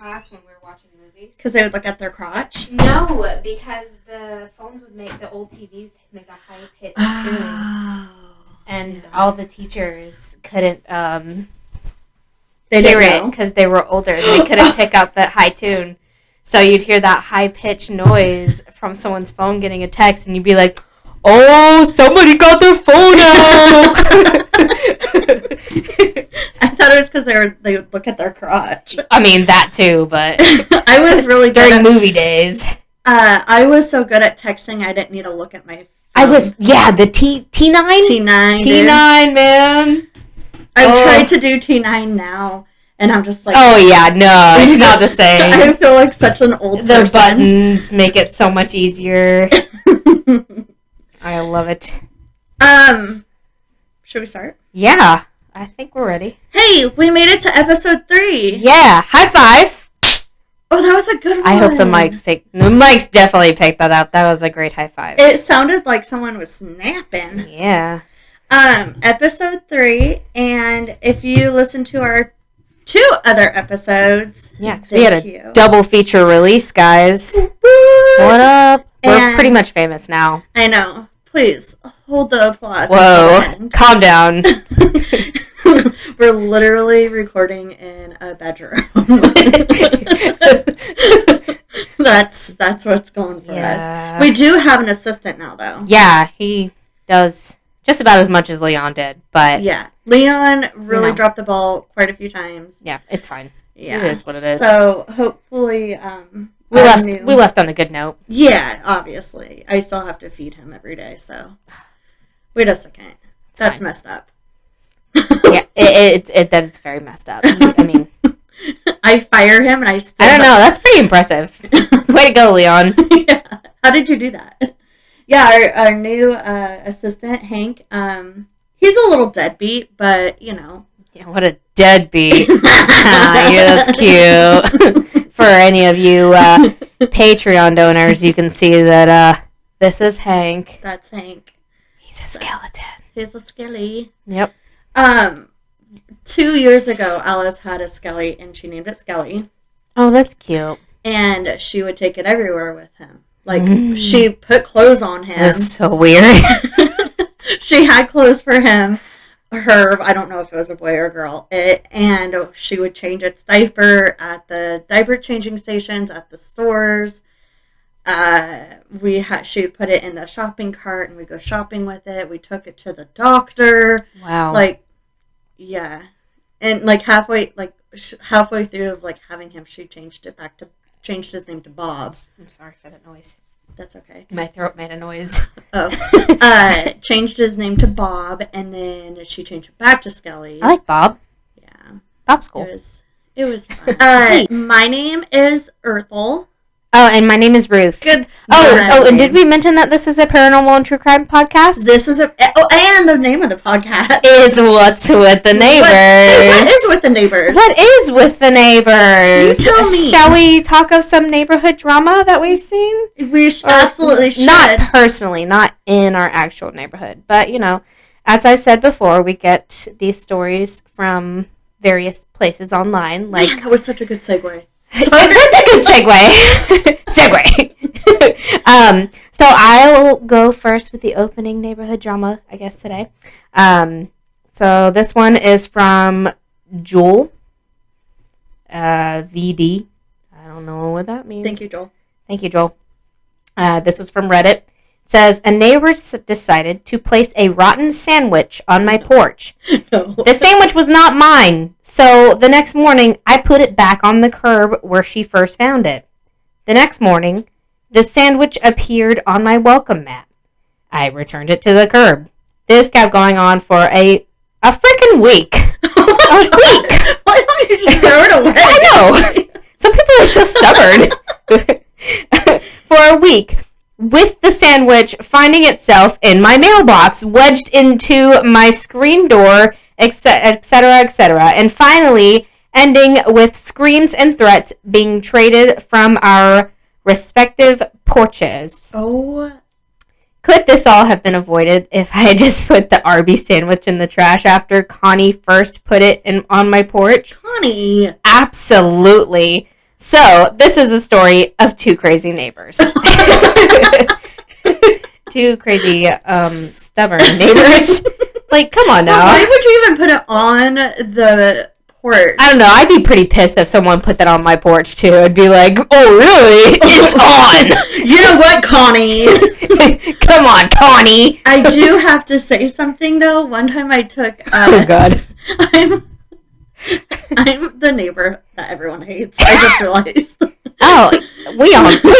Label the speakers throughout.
Speaker 1: Class when we were watching movies.
Speaker 2: Because they would look at their crotch?
Speaker 1: No, because the phones would make the old TVs make a high pitched tune. And all the teachers couldn't hear it because they were older. They couldn't pick up that high tune. So you'd hear that high pitched noise from someone's phone getting a text, and you'd be like, "Oh, somebody got their phone out!"
Speaker 2: I thought it was because they would look at their crotch.
Speaker 1: I mean, that too, but
Speaker 2: I was really good
Speaker 1: during movie days.
Speaker 2: I was so good at texting, I didn't need to look at my phone.
Speaker 1: I was, the T9?
Speaker 2: T9,
Speaker 1: T9, man.
Speaker 2: I've tried to do T9 now, and I'm just like...
Speaker 1: Oh, yeah, no, it's not the same.
Speaker 2: I feel like such an old person.
Speaker 1: The buttons make it so much easier. I love it.
Speaker 2: Should we start?
Speaker 1: Yeah, I think we're ready.
Speaker 2: Hey, we made it to episode 3.
Speaker 1: Yeah, high five.
Speaker 2: Oh, that was a good one.
Speaker 1: I hope the mics definitely picked that up. That was a great high five.
Speaker 2: It sounded like someone was snapping.
Speaker 1: Yeah.
Speaker 2: Episode 3, and if you listen to our 2 other episodes,
Speaker 1: yeah, because we had a double feature release, guys.
Speaker 2: What?
Speaker 1: What up? We're pretty much famous now.
Speaker 2: I know. Please hold the applause.
Speaker 1: Whoa, calm down.
Speaker 2: We're literally recording in a bedroom. That's what's going for us. We do have an assistant now, though.
Speaker 1: Yeah, he does just about as much as Leon did, but
Speaker 2: yeah, Leon really dropped the ball quite a few times.
Speaker 1: Yeah, it's fine.
Speaker 2: Yeah,
Speaker 1: it is what it is.
Speaker 2: So hopefully,
Speaker 1: we left on a good note.
Speaker 2: Yeah, obviously, I still have to feed him every day. So wait a second, that's fine. Messed up.
Speaker 1: Yeah, that is very messed up. I mean,
Speaker 2: I fire him and I
Speaker 1: don't know. That's pretty impressive. Way to go, Leon.
Speaker 2: Yeah. How did you do that? Yeah, our new assistant, Hank, he's a little deadbeat, but, you know.
Speaker 1: Yeah, what a deadbeat. Yeah, that's cute. For any of you Patreon donors, you can see that this is Hank.
Speaker 2: That's Hank.
Speaker 1: He's a skeleton.
Speaker 2: He's a skelly.
Speaker 1: Yep.
Speaker 2: 2 years ago, Alice had a skelly, and she named it Skelly.
Speaker 1: Oh, that's cute.
Speaker 2: And she would take it everywhere with him. Like, she put clothes on him.
Speaker 1: That's so weird.
Speaker 2: She had clothes for him. I don't know if it was a boy or a girl. And she would change its diaper at the diaper changing stations, at the stores. She would put it in the shopping cart, and we'd go shopping with it. We took it to the doctor.
Speaker 1: Wow.
Speaker 2: Like, yeah. And, like, halfway through of, like, having him, she changed his name to Bob.
Speaker 1: I'm sorry for that noise.
Speaker 2: That's okay.
Speaker 1: My throat made a noise.
Speaker 2: Oh. Changed his name to Bob, and then she changed it back to Skelly.
Speaker 1: I like Bob.
Speaker 2: Yeah.
Speaker 1: Bob's cool.
Speaker 2: It was fun. My name is Earthel.
Speaker 1: Oh, and my name is Ruth.
Speaker 2: Good.
Speaker 1: Oh, and did we mention that this is a paranormal and true crime podcast?
Speaker 2: This is and the name of the podcast
Speaker 1: is What's with the Neighbors.
Speaker 2: What is with the neighbors?
Speaker 1: What is with the neighbors?
Speaker 2: You tell me.
Speaker 1: Shall we talk of some neighborhood drama that we've seen?
Speaker 2: We absolutely should.
Speaker 1: Not personally, not in our actual neighborhood, but you know, as I said before, we get these stories from various places online. Like
Speaker 2: that was such a good segue.
Speaker 1: That's a good segue. So I'll go first with the opening neighborhood drama, I guess, today. So this one is from Joel, VD. I don't know what that means.
Speaker 2: Thank you, Joel.
Speaker 1: This was from Reddit. It says, a neighbor decided to place a rotten sandwich on my porch.
Speaker 2: No.
Speaker 1: The sandwich was not mine, so the next morning I put it back on the curb where she first found it. The next morning, the sandwich appeared on my welcome mat. I returned it to the curb. This kept going on for a freaking week. A week!
Speaker 2: Why don't you just throw it away?
Speaker 1: I know! Some people are so stubborn. For a week. With the sandwich finding itself in my mailbox, wedged into my screen door, etc., etc., and finally ending with screams and threats being traded from our respective porches.
Speaker 2: Oh.
Speaker 1: Could this all have been avoided if I had just put the Arby's sandwich in the trash after Connie first put it on my porch?
Speaker 2: Connie!
Speaker 1: Absolutely. So, this is a story of two crazy neighbors. Two crazy, stubborn neighbors. Like, come on now.
Speaker 2: Why would you even put it on the porch?
Speaker 1: I don't know. I'd be pretty pissed if someone put that on my porch, too. I'd be like, oh, really? It's on!
Speaker 2: You know what, Connie?
Speaker 1: Come on, Connie!
Speaker 2: I do have to say something, though. One time I took...
Speaker 1: oh, God.
Speaker 2: I'm the neighbor that everyone hates. I just realized.
Speaker 1: Oh, we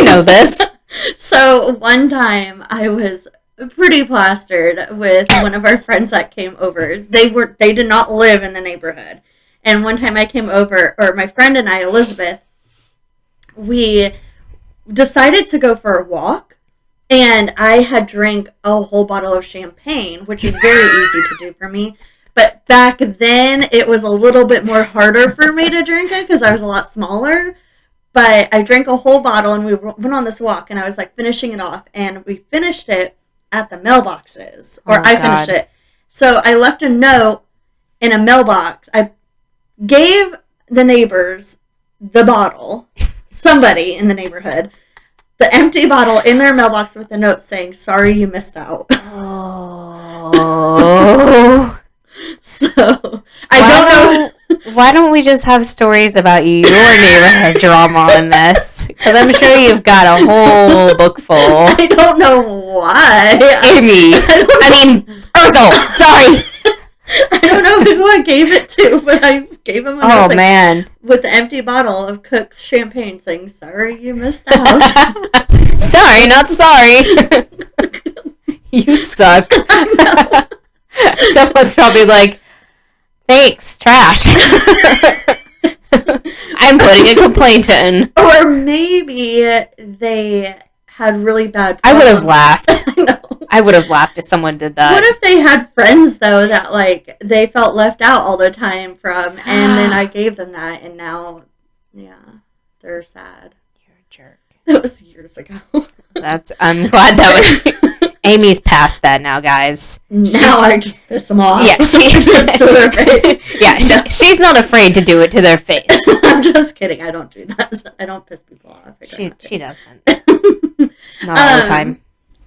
Speaker 1: know this.
Speaker 2: So one time I was pretty plastered with one of our friends that came over. They did not live in the neighborhood. And one time I came over, or my friend and I, Elizabeth, we decided to go for a walk. And I had drank a whole bottle of champagne, which is very easy to do for me. But back then, it was a little bit more harder for me to drink it because I was a lot smaller. But I drank a whole bottle and we went on this walk and I was like finishing it off. And we finished it at the mailboxes. Or I finished it. So I left a note in a mailbox. I gave the neighbors the bottle, somebody in the neighborhood, the empty bottle in their mailbox with a note saying, sorry you missed out.
Speaker 1: Oh.
Speaker 2: So, I don't know.
Speaker 1: Why don't we just have stories about your neighborhood drama on this? Because I'm sure you've got a whole book full.
Speaker 2: I don't know why.
Speaker 1: Amy. Urkel. Sorry.
Speaker 2: I don't know who I gave it to, but I gave him a note
Speaker 1: man.
Speaker 2: with the empty bottle of Cook's champagne saying, sorry you missed out.
Speaker 1: Sorry, not sorry. You suck. Someone's probably like, thanks, trash. I'm putting a complaint in.
Speaker 2: Or maybe they had really bad
Speaker 1: problems. I would have laughed.
Speaker 2: I know.
Speaker 1: I would have laughed if someone did that.
Speaker 2: What if they had friends, though, that, like, they felt left out all the time from, and then I gave them that, and now, yeah, they're sad.
Speaker 1: You're a jerk.
Speaker 2: That was years ago.
Speaker 1: I'm glad that was... Amy's past that now, guys.
Speaker 2: Now I just piss them off.
Speaker 1: Yeah,
Speaker 2: to their face.
Speaker 1: Yeah, she's not afraid to do it to their face.
Speaker 2: I'm just kidding. I don't do that. I don't piss people off.
Speaker 1: She doesn't. Not all the time.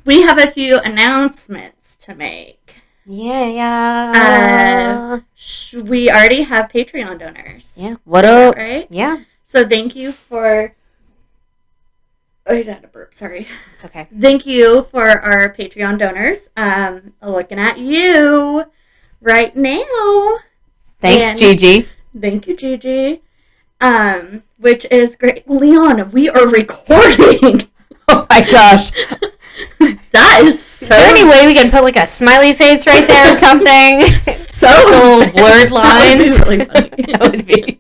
Speaker 2: We have a few announcements to make.
Speaker 1: Yeah.
Speaker 2: We already have Patreon donors.
Speaker 1: Yeah.
Speaker 2: Right?
Speaker 1: Yeah.
Speaker 2: So thank you for... I had a burp, sorry.
Speaker 1: It's okay.
Speaker 2: Thank you for our Patreon donors. Looking at you right now.
Speaker 1: Thanks, Gigi.
Speaker 2: Thank you, Gigi. Which is great. Leon, we are recording.
Speaker 1: Oh my gosh.
Speaker 2: That is so...
Speaker 1: Is there any way we can put like a smiley face right there or something?
Speaker 2: So
Speaker 1: little blurred lines.
Speaker 2: That would be really funny.
Speaker 1: That would be.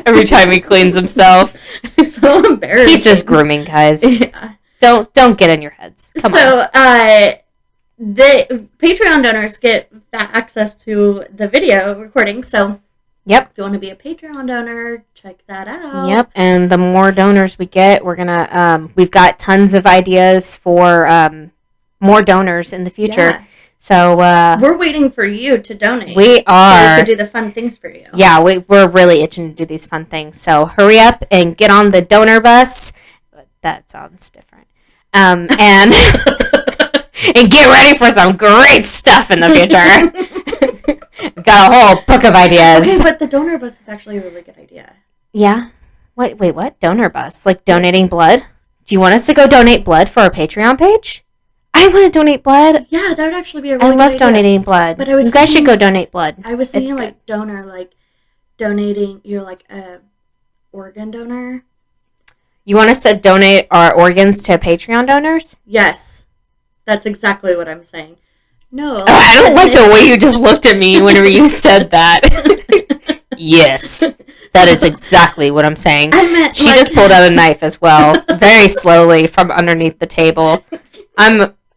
Speaker 1: Every time he cleans himself.
Speaker 2: So embarrassing.
Speaker 1: He's just grooming, guys.
Speaker 2: Yeah.
Speaker 1: Don't get in your heads. Come on.
Speaker 2: The Patreon donors get access to the video recording. So,
Speaker 1: yep.
Speaker 2: If you want to be a Patreon donor, check that out.
Speaker 1: Yep. And the more donors we get, we're gonna we've got tons of ideas for more donors in the future. Yeah. So
Speaker 2: we're waiting for you to donate.
Speaker 1: We are.
Speaker 2: So we can do the fun things for you.
Speaker 1: Yeah, we're really itching to do these fun things. So hurry up and get on the donor bus. That sounds different. And and get ready for some great stuff in the future. We've got a whole book of ideas.
Speaker 2: Okay, but the donor bus is actually a really good idea.
Speaker 1: Yeah. Wait, what? Donor bus? Like donating blood? Do you want us to go donate blood for our Patreon page? I want to donate blood.
Speaker 2: Yeah, that would actually be a really
Speaker 1: good idea. I love donating blood. But you guys should go donate blood.
Speaker 2: I was thinking like donor, like donating, you're like a organ donor.
Speaker 1: You want us to donate our organs to Patreon donors?
Speaker 2: Yes. That's exactly what I'm saying. No.
Speaker 1: I don't like the way you just looked at me whenever you said that. Yes. That is exactly what I'm saying. She just pulled out a knife as well, very slowly from underneath the table.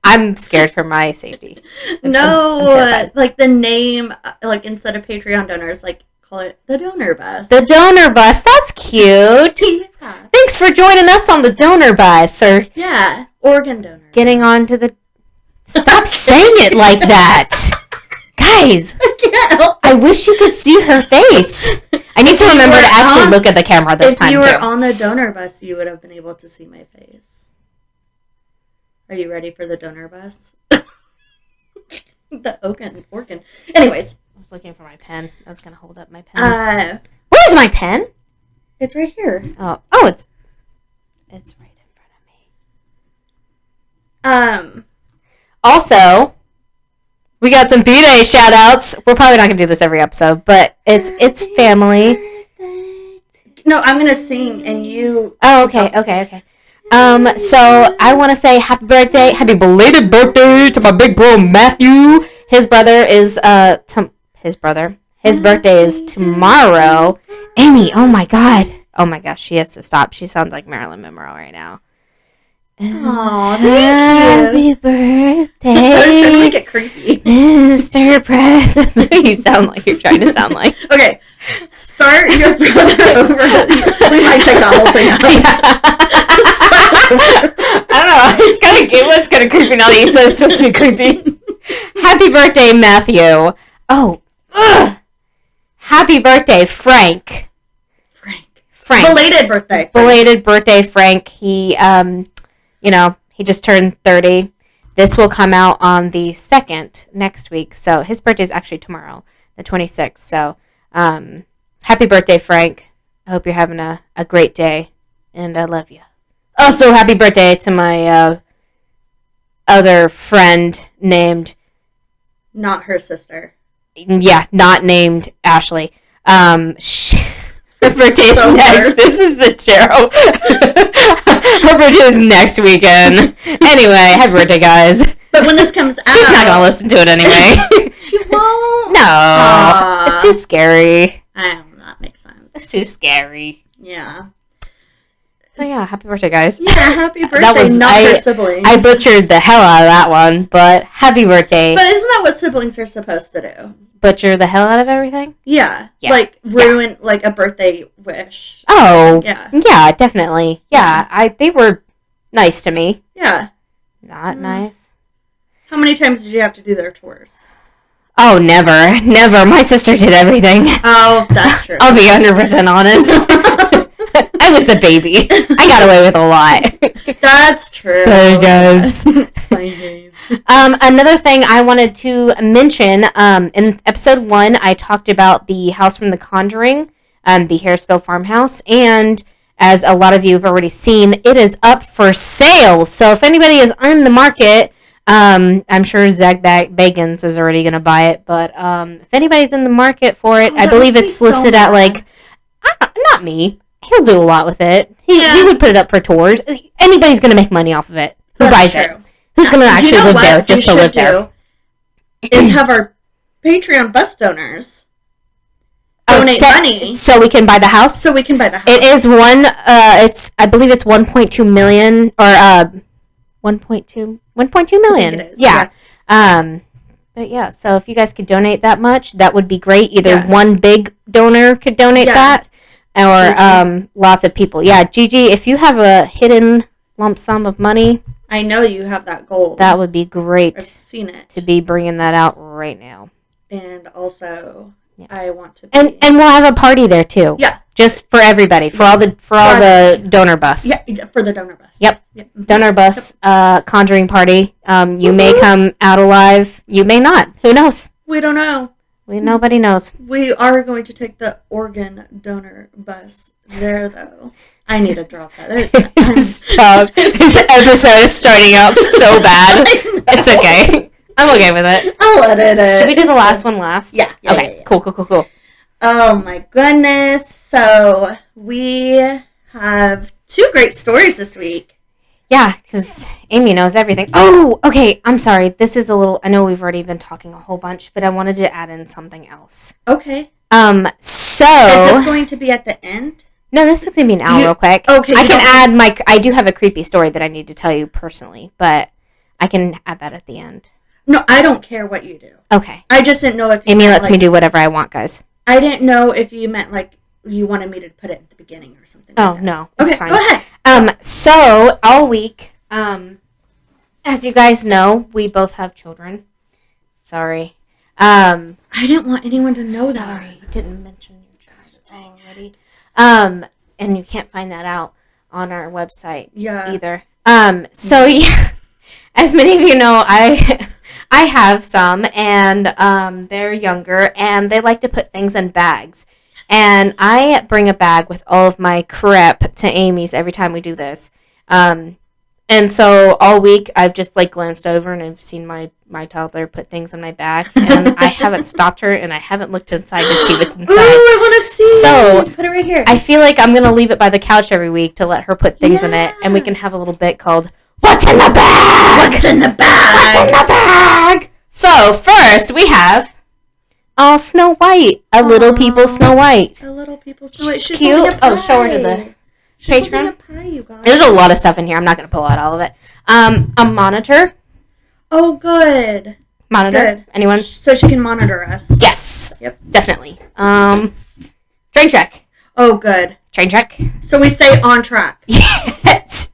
Speaker 1: I'm scared for my safety.
Speaker 2: No, like the name, like instead of Patreon donors, like call it the donor bus.
Speaker 1: The donor bus. That's cute.
Speaker 2: Yeah.
Speaker 1: Thanks for joining us on the donor bus. Or
Speaker 2: organ donor.
Speaker 1: Getting on to the... Stop saying it like that. Guys, I wish you could see her face. I need to remember to actually look at the camera this time, too.
Speaker 2: If you were on the donor bus, you would have been able to see my face. Are you ready for the donor bus? The organ. Anyways.
Speaker 1: I was looking for my pen. I was going to hold up my pen. Where's my pen?
Speaker 2: It's right here.
Speaker 1: Oh, it's right in front of me. Also, we got some B-Day shout-outs. We're probably not going to do this every episode, but it's family.
Speaker 2: No, I'm going to sing and you...
Speaker 1: Oh, okay. So I want to say happy belated birthday to my big bro Matthew. His birthday is tomorrow. Amy, oh my gosh, she has to stop. She sounds like Marilyn Monroe right now.
Speaker 2: Aw,
Speaker 1: Happy birthday.
Speaker 2: I was trying to make it creepy.
Speaker 1: Mr. President. That's what you sound like. You're trying to sound like.
Speaker 2: Okay. Start your brother over. We might check that whole thing out.
Speaker 1: I don't know. It was kind of creepy now that you said it's supposed to be creepy. Happy birthday, Matthew. Oh. Ugh. Happy birthday, Frank.
Speaker 2: Belated birthday,
Speaker 1: Frank. He, he just turned 30. This will come out on the 2nd next week. So his birthday is actually tomorrow, the 26th. So, happy birthday, Frank. I hope you're having a great day, and I love you. Also, happy birthday to my other friend named...
Speaker 2: Not her sister.
Speaker 1: Yeah, not named Ashley. Her birthday is next. This is a tarot. Her birthday is next weekend. Anyway, happy birthday, guys.
Speaker 2: But when this comes out...
Speaker 1: She's not going to listen to it anyway.
Speaker 2: She won't.
Speaker 1: No. It's too scary.
Speaker 2: I don't know. That makes sense.
Speaker 1: It's too scary.
Speaker 2: Yeah.
Speaker 1: So yeah, happy birthday, guys.
Speaker 2: Yeah, happy birthday, not her siblings.
Speaker 1: I butchered the hell out of that one, but happy birthday.
Speaker 2: But isn't that what siblings are supposed to do?
Speaker 1: Butcher the hell out of everything?
Speaker 2: Yeah. Like, ruin, like, a birthday wish.
Speaker 1: Oh. Yeah. Yeah, definitely. Yeah, they were nice to me.
Speaker 2: Yeah.
Speaker 1: Not nice.
Speaker 2: How many times did you have to do their chores?
Speaker 1: Oh, never. Never. My sister did everything.
Speaker 2: Oh, that's true.
Speaker 1: I'll be 100% honest. I was the baby. I got away with a lot.
Speaker 2: That's true.
Speaker 1: Sorry, guys. Another thing I wanted to mention, in episode 1, I talked about the house from The Conjuring, the Harrisville farmhouse, and as a lot of you have already seen, it is up for sale. So if anybody is on the market, I'm sure Zach Bagans is already going to buy it, but if anybody's in the market for it, I believe it's listed at like, not me. He'll do a lot with it. He would put it up for tours. Anybody's going to make money off of it. Who buys it? Who's going to actually live there just to live there?
Speaker 2: Is have our Patreon bus donors donate money
Speaker 1: so we can buy the house. It is I believe it's 1.2 million or 1.2 million.
Speaker 2: It is.
Speaker 1: Yeah. But yeah, so if you guys could donate that much, that would be great. Either one big donor could donate that, or lots of people. Yeah, Gigi, if you have a hidden lump sum of money,
Speaker 2: I know you have that goal.
Speaker 1: That would be great.
Speaker 2: I've seen it. To
Speaker 1: be bringing that out right now.
Speaker 2: And also, I want to.
Speaker 1: And we'll have a party there too.
Speaker 2: Yeah.
Speaker 1: Just for everybody, for all the donor bus.
Speaker 2: Yeah, for the donor bus.
Speaker 1: Yep. Donor bus, conjuring party. You may come out alive. You may not. Who knows?
Speaker 2: We don't know.
Speaker 1: Nobody knows.
Speaker 2: We are going to take the organ donor bus there, though. I need to drop that.
Speaker 1: Stop. This episode is starting out so bad. It's okay. I'm okay with it.
Speaker 2: I'll edit it.
Speaker 1: Should we do the last one last?
Speaker 2: Yeah.
Speaker 1: Okay. Yeah. Cool.
Speaker 2: Oh my goodness. So we have 2 great stories this week.
Speaker 1: Yeah, because Amy knows everything. Oh, okay. I'm sorry. This is a little... I know we've already been talking a whole bunch, but I wanted to add in something else.
Speaker 2: Okay.
Speaker 1: So...
Speaker 2: Is this going to be at the end?
Speaker 1: No, this is going to be an hour real quick.
Speaker 2: Okay.
Speaker 1: I can add my... I do have a creepy story that I need to tell you personally, but I can add that at the end.
Speaker 2: No, I don't care what you do.
Speaker 1: Okay.
Speaker 2: I just didn't know if you
Speaker 1: Amy lets me do whatever I want, guys.
Speaker 2: I didn't know if you meant, like, you wanted me to put it at the beginning or something.
Speaker 1: Oh, like no. It's fine.
Speaker 2: Go ahead.
Speaker 1: So, all week, as you guys know, we both have children. Sorry.
Speaker 2: I didn't want anyone to know that.
Speaker 1: Sorry, didn't mention your child already. And you can't find that out on our website either. So, yeah, as many of you know, I have some, and they're younger, and they like to put things in bags. And I bring a bag with all of my crap to Amy's every time we do this. And so all week I've just like glanced over and I've seen my toddler put things in my bag. And I haven't stopped her and I haven't looked inside to see what's inside.
Speaker 2: Ooh, I want to see.
Speaker 1: So
Speaker 2: put it right here.
Speaker 1: I feel like I'm going to leave it by the couch every week to let her put things in it. And we can have a little bit called, What's in the Bag?
Speaker 2: What's in the bag?
Speaker 1: What's in the bag? So first we have... Oh, Snow White. A little people Snow White.
Speaker 2: A little people Snow White.
Speaker 1: She's cute. Oh, show her to the Patreon.
Speaker 2: A pie, you guys.
Speaker 1: There's a lot of stuff in here. I'm not going to pull out all of it. A monitor.
Speaker 2: Oh, good.
Speaker 1: Monitor. Good. Anyone?
Speaker 2: So she can monitor us.
Speaker 1: Yes.
Speaker 2: Yep.
Speaker 1: Definitely. Train track.
Speaker 2: Oh, good.
Speaker 1: Train track.
Speaker 2: So we stay on track.
Speaker 1: Yes.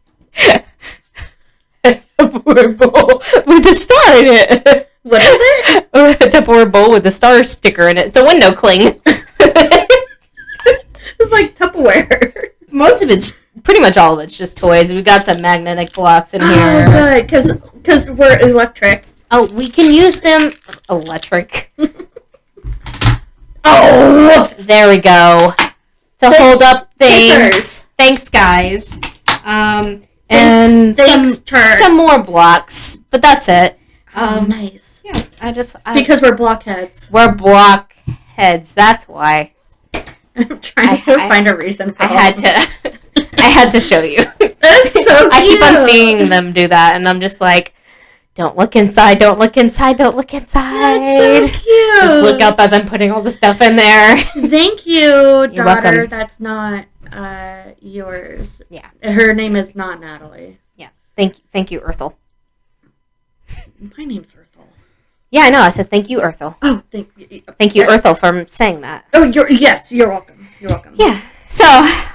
Speaker 1: A Tupperware bowl with a star in it.
Speaker 2: What is it?
Speaker 1: A Tupperware bowl with a star sticker in it. It's a window cling.
Speaker 2: It's like Tupperware.
Speaker 1: Most of it's, pretty much all of it's just toys. We've got some magnetic blocks in here.
Speaker 2: Oh, good, because we're electric.
Speaker 1: Oh, we can use them. Electric. Oh, there we go. To hold up things.
Speaker 2: Pictures.
Speaker 1: Thanks, guys. And
Speaker 2: thanks,
Speaker 1: some more blocks, but that's it.
Speaker 2: Nice.
Speaker 1: Yeah,
Speaker 2: because we're blockheads.
Speaker 1: We're blockheads. That's why.
Speaker 2: I'm trying to find a reason for
Speaker 1: I had to show you.
Speaker 2: That's so cute.
Speaker 1: I keep on seeing them do that, and I'm just like, don't look inside, don't look inside, don't look inside.
Speaker 2: That's so cute.
Speaker 1: Just look up as I'm putting all the stuff in there.
Speaker 2: Thank you,
Speaker 1: You're
Speaker 2: daughter.
Speaker 1: welcome.
Speaker 2: That's not yours.
Speaker 1: Yeah.
Speaker 2: Her name is not Natalie.
Speaker 1: Yeah. Thank you, Earthel.
Speaker 2: My name's Earthel.
Speaker 1: Yeah, I know. I said thank you, Earthel.
Speaker 2: Oh,
Speaker 1: thank you, Earthel, for saying that.
Speaker 2: Oh, you're welcome. You're welcome.
Speaker 1: Yeah. So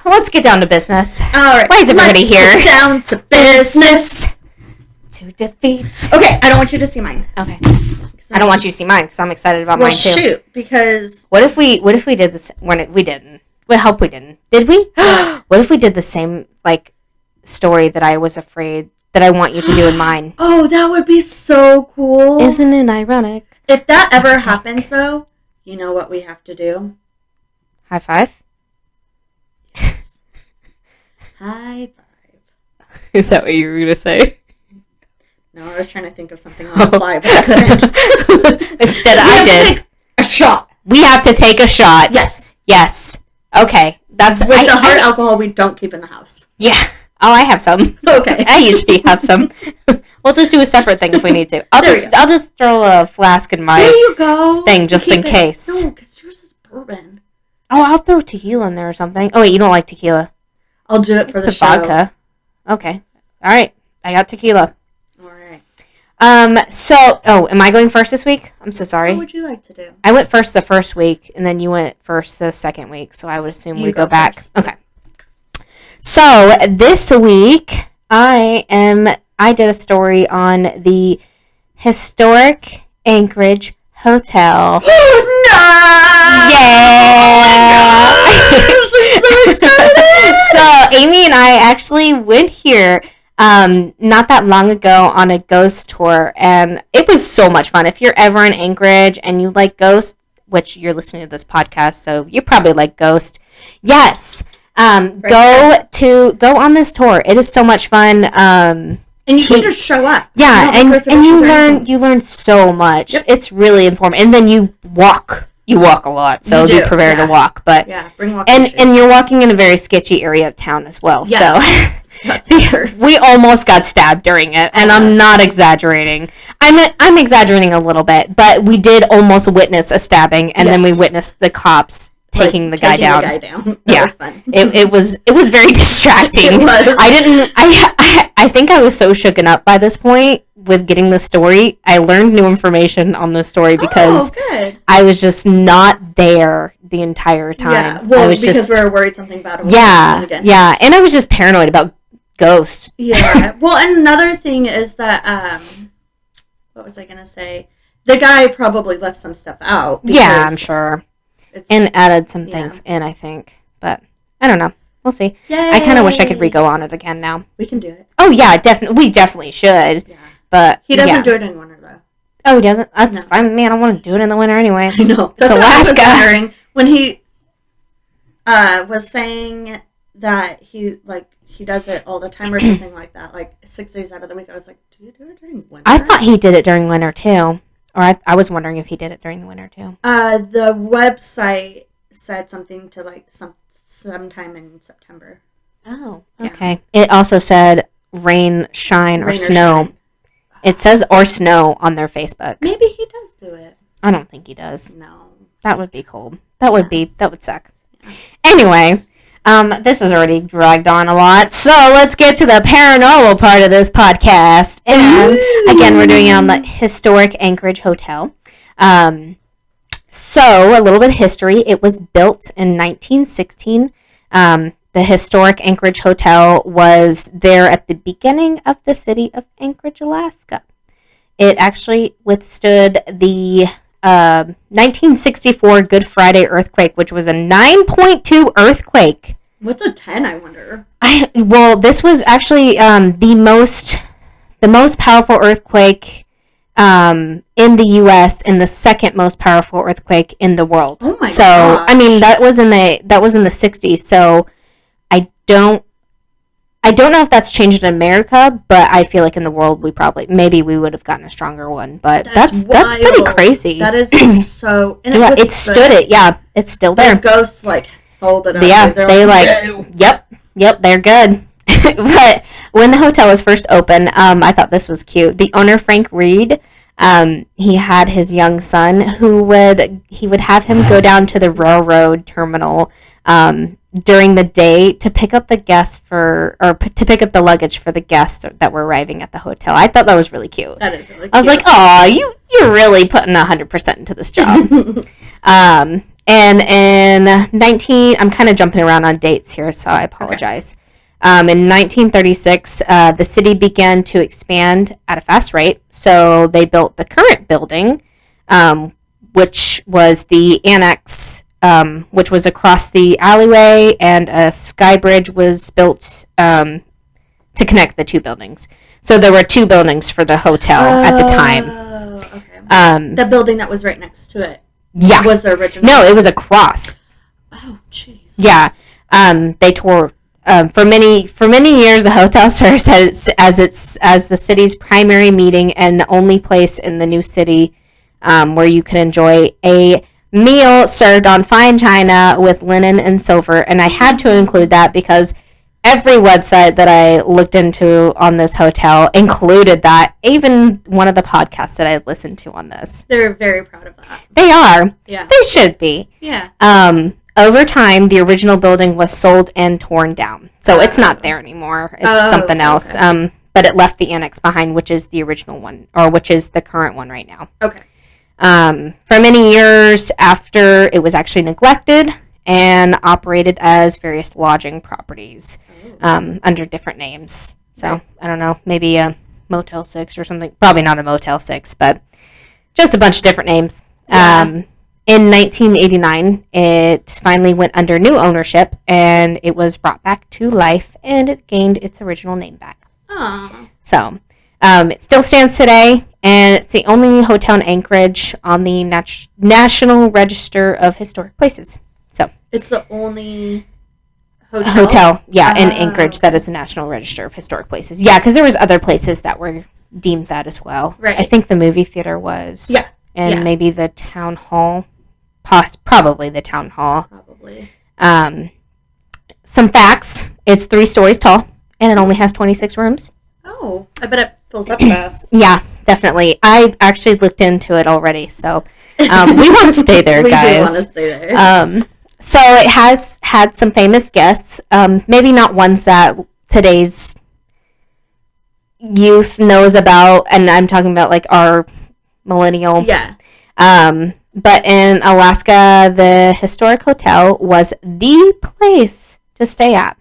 Speaker 1: let's get down to business.
Speaker 2: All right.
Speaker 1: Why is everybody here?
Speaker 2: Get down to business.
Speaker 1: To defeat.
Speaker 2: Okay, I don't want you to see mine.
Speaker 1: Okay. I don't want you to see mine because I'm excited about mine too.
Speaker 2: Well, shoot, because
Speaker 1: what if we did this when we didn't? We hope we didn't. Did we? What if we did the same like story that I was afraid that I want you to do in mine?
Speaker 2: Oh, that would be so cool.
Speaker 1: Isn't it ironic?
Speaker 2: If that ever happens, though, you know what we have to do?
Speaker 1: High five?
Speaker 2: Yes. High five.
Speaker 1: Is that what you were going to say?
Speaker 2: No, I was trying to think of something on the fly, but I couldn't.
Speaker 1: Instead, I did.
Speaker 2: Take a shot.
Speaker 1: We have to take a shot.
Speaker 2: Yes.
Speaker 1: Yes. Okay. That's
Speaker 2: with the hard alcohol we don't keep in the house.
Speaker 1: Yeah. Oh, I have some.
Speaker 2: Okay.
Speaker 1: I usually have some. We'll just do a separate thing if we need to. I'll just throw a flask in my thing just in case.
Speaker 2: No, because yours is bourbon.
Speaker 1: Oh, I'll throw tequila in there or something. Oh wait, you don't like tequila.
Speaker 2: I'll do it for the show.
Speaker 1: Vodka. Okay. All right. I got tequila.
Speaker 2: All right.
Speaker 1: Am I going first this week? I'm so sorry.
Speaker 2: What would you like to do?
Speaker 1: I went first the first week, and then you went first the second week, so I would assume we go back.
Speaker 2: First.
Speaker 1: Okay. So this week I did a story on the historic Anchorage Hotel.
Speaker 2: No!
Speaker 1: Yeah!
Speaker 2: Oh my gosh, I'm so excited!
Speaker 1: So Amy and I actually went here not that long ago on a ghost tour, and it was so much fun. If you're ever in Anchorage and you like ghosts, which you're listening to this podcast, so you probably like ghost. Yes. Go on this tour. It is so much fun.
Speaker 2: And you can just show up.
Speaker 1: Yeah, and you learn so much. Yep. It's really informative. And then you walk a lot, so be prepared to walk. But
Speaker 2: bring walking shoes.
Speaker 1: And you're walking in a very sketchy area of town as well. Yeah. So we almost got stabbed during it, and I'm not exaggerating. I'm exaggerating a little bit, but we did almost witness a stabbing, and then we witnessed the cops taking the guy down.
Speaker 2: That was fun.
Speaker 1: It was very distracting.
Speaker 2: It was.
Speaker 1: I think I was so shooken up by this point with getting the story. I learned new information on this story because I was just not there the entire time.
Speaker 2: Yeah, well, because we were worried something bad was happening again.
Speaker 1: Yeah, and I was just paranoid about ghosts.
Speaker 2: Yeah. Well, and another thing is that, what was I going to say? The guy probably left some stuff out.
Speaker 1: Yeah, I'm sure. And added some things in, I think. But I don't know. We'll see. Yay. I kind of wish I could re-go on it again now.
Speaker 2: We can do it.
Speaker 1: Oh, yeah, definitely. We definitely should. Yeah. But
Speaker 2: he doesn't do it in winter, though.
Speaker 1: Oh, he doesn't? That's fine. Man, I don't want to do it in the winter anyway.
Speaker 2: I know.
Speaker 1: It's Alaska.
Speaker 2: When he was saying that he does it all the time or something like that, like 6 days out of the week, I was like, do you do it during winter?
Speaker 1: I thought he did it during winter, too. Or I was wondering if he did it during the winter, too.
Speaker 2: The website said something to, like, sometime in September.
Speaker 1: Oh, okay. Yeah. It also said rain, shine, or snow. Shine. It says or snow on their Facebook.
Speaker 2: Maybe he does do it.
Speaker 1: I don't think he does.
Speaker 2: No.
Speaker 1: That would be cold. That would suck. Yeah. Anyway, this has already dragged on a lot, so let's get to the paranormal part of this podcast. And again, we're doing it on the historic Anchorage Hotel. So, a little bit of history. It was built in 1916. The historic Anchorage Hotel was there at the beginning of the city of Anchorage, Alaska. It actually withstood the 1964 Good Friday earthquake, which was a 9.2 earthquake.
Speaker 2: What's a 10, I wonder?
Speaker 1: Well, this was actually the most powerful earthquake in the U.S. and the second most powerful earthquake in the world.
Speaker 2: Oh my
Speaker 1: so,
Speaker 2: gosh.
Speaker 1: I mean, that was in the 60s. So, I don't know if that's changed in America, but I feel like in the world maybe we would have gotten a stronger one. But that's pretty crazy.
Speaker 2: That is so. And
Speaker 1: it stood it. Yeah, it's still there.
Speaker 2: Those ghosts hold it up.
Speaker 1: Yeah, yep, they're good. But when the hotel was first open, I thought this was cute. The owner, Frank Reed, he had his young son who would have him go down to the railroad terminal during the day to pick up the to pick up the luggage for the guests that were arriving at the hotel. I thought that was really cute.
Speaker 2: That is really cute.
Speaker 1: I was like, "Oh, you're really putting 100% into this job." And in I'm kind of jumping around on dates here, so I apologize. Okay. In 1936, the city began to expand at a fast rate, so they built the current building, which was the annex, which was across the alleyway, and a sky bridge was built to connect the two buildings. So there were two buildings for the hotel at the time.
Speaker 2: Okay. The building that was right next to it.
Speaker 1: Yeah.
Speaker 2: Was the original?
Speaker 1: No, it was a cross.
Speaker 2: Oh, jeez.
Speaker 1: Yeah. They tore for many years. The hotel serves as the city's primary meeting and only place in the new city where you could enjoy a meal served on fine china with linen and silver. And I had to include that because every website that I looked into on this hotel included that. Even one of the podcasts that I listened to on this.
Speaker 2: They're very proud of that.
Speaker 1: They are.
Speaker 2: Yeah.
Speaker 1: They should be.
Speaker 2: Yeah.
Speaker 1: Over time, the original building was sold and torn down. So it's not there anymore. It's something else. Okay. But it left the annex behind, which is the original one, or which is the current one right now.
Speaker 2: Okay.
Speaker 1: For many years after, it was actually neglected and operated as various lodging properties under different names. So, right. I don't know, maybe a Motel 6 or something. Probably not a Motel 6, but just a bunch of different names. Yeah. In 1989, it finally went under new ownership, and it was brought back to life, and it gained its original name back.
Speaker 2: Aww.
Speaker 1: So, it still stands today, and it's the only hotel in Anchorage on the National Register of Historic Places. So
Speaker 2: it's the only
Speaker 1: hotel in Anchorage that is the National Register of Historic Places. Yeah, because there was other places that were deemed that as well.
Speaker 2: Right.
Speaker 1: I think the movie theater was.
Speaker 2: Yeah.
Speaker 1: And maybe the town hall. Probably the town hall.
Speaker 2: Probably.
Speaker 1: Some facts. It's 3 stories tall, and it only has 26 rooms.
Speaker 2: Oh, I bet it fills up fast.
Speaker 1: Yeah, definitely. I actually looked into it already, so we want to stay there, guys.
Speaker 2: We do want to stay there.
Speaker 1: So it has had some famous guests, maybe not ones that today's youth knows about, and I'm talking about like our millennial.
Speaker 2: Yeah.
Speaker 1: But in Alaska, the historic hotel was the place to stay at.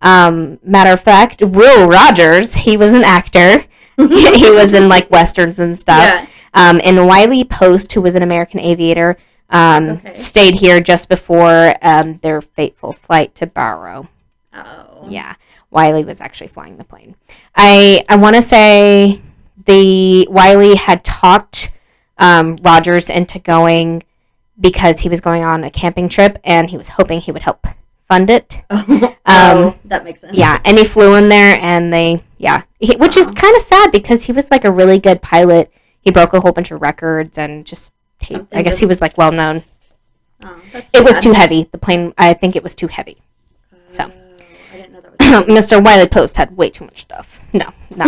Speaker 1: Matter of fact, Will Rogers, he was an actor. He was in like westerns and stuff.
Speaker 2: Yeah.
Speaker 1: And Wiley Post, who was an American aviator, stayed here just before their fateful flight to Barrow.
Speaker 2: Oh.
Speaker 1: Yeah. Wiley was actually flying the plane. I want to say Wiley had talked Rogers into going because he was going on a camping trip and he was hoping he would help fund it.
Speaker 2: That makes sense.
Speaker 1: Yeah, and he flew in there and which is kind of sad because he was like a really good pilot. He broke a whole bunch of records and I guess he was like well known. It was too heavy. The plane, I think it was too heavy. So.
Speaker 2: I didn't know that was
Speaker 1: Mr. Wiley Post had way too much stuff. No, not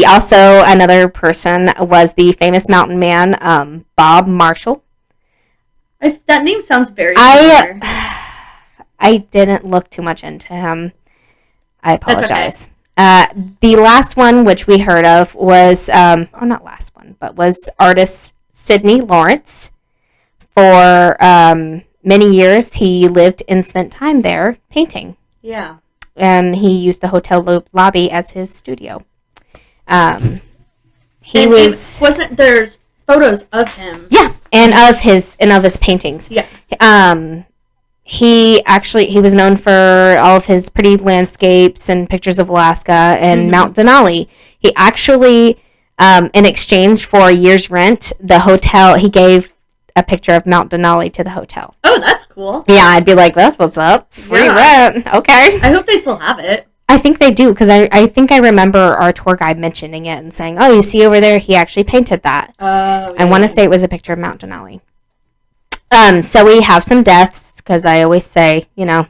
Speaker 1: also another person was the famous mountain man, Bob Marshall.
Speaker 2: That name sounds very familiar.
Speaker 1: I didn't look too much into him. I apologize.
Speaker 2: That's
Speaker 1: okay. The last one, which we heard of, was not last one, but was artist Sidney Lawrence. For many years, he lived and spent time there painting.
Speaker 2: Yeah.
Speaker 1: And he used the hotel lobby as his studio.
Speaker 2: There's photos of him.
Speaker 1: Yeah, and of his paintings.
Speaker 2: Yeah.
Speaker 1: He was known for all of his pretty landscapes and pictures of Alaska and Mount Denali. He actually, in exchange for a year's rent, he gave a picture of Mount Denali to the hotel.
Speaker 2: Oh, that's cool.
Speaker 1: Yeah, I'd be like, that's what's up. Free rent. Okay.
Speaker 2: I hope they still have it.
Speaker 1: I think they do, because I think I remember our tour guide mentioning it and saying, oh, you see over there, he actually painted that.
Speaker 2: Oh,
Speaker 1: I want to say it was a picture of Mount Denali. So we have some deaths, because I always say, to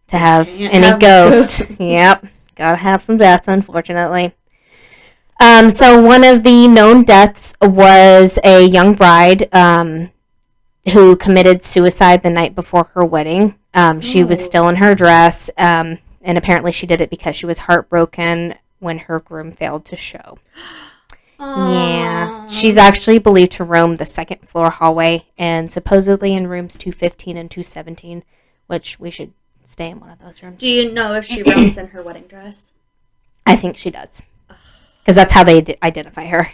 Speaker 1: have any ghosts. Yep. Gotta have some deaths, unfortunately. So one of the known deaths was a young bride who committed suicide the night before her wedding. She was still in her dress, and apparently she did it because she was heartbroken when her groom failed to show. Yeah. She's actually believed to roam the second floor hallway and supposedly in rooms 215 and 217, which we should stay in one of those rooms.
Speaker 2: Do you know if she roams in her wedding dress?
Speaker 1: I think she does. Because that's how they identify her.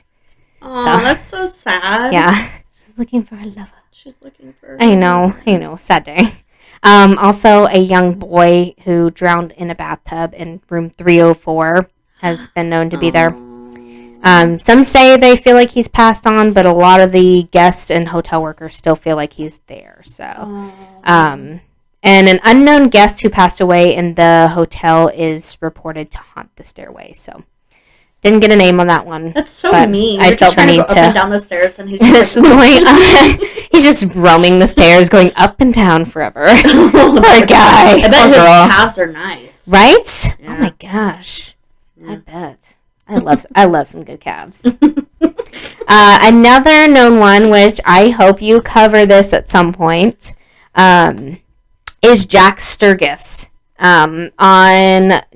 Speaker 2: Oh, that's so sad.
Speaker 1: Yeah. She's looking for a lover.
Speaker 2: She's looking for
Speaker 1: I know. Sad day. Also, a young boy who drowned in a bathtub in room 304 has been known to be there. Some say they feel like he's passed on, but a lot of the guests and hotel workers still feel like he's there. So, and an unknown guest who passed away in the hotel is reported to haunt the stairway. So, didn't get a name on that one.
Speaker 2: That's so mean.
Speaker 1: I felt the need to.
Speaker 2: Up and down the stairs, and he's
Speaker 1: just going. He's just roaming the stairs, going up and down forever. Poor guy.
Speaker 2: I bet his calves are nice.
Speaker 1: Right?
Speaker 2: Yeah.
Speaker 1: Oh my gosh. Yeah. I bet. I love some good calves. Another known one, which I hope you cover this at some point, is Jack Sturgis. On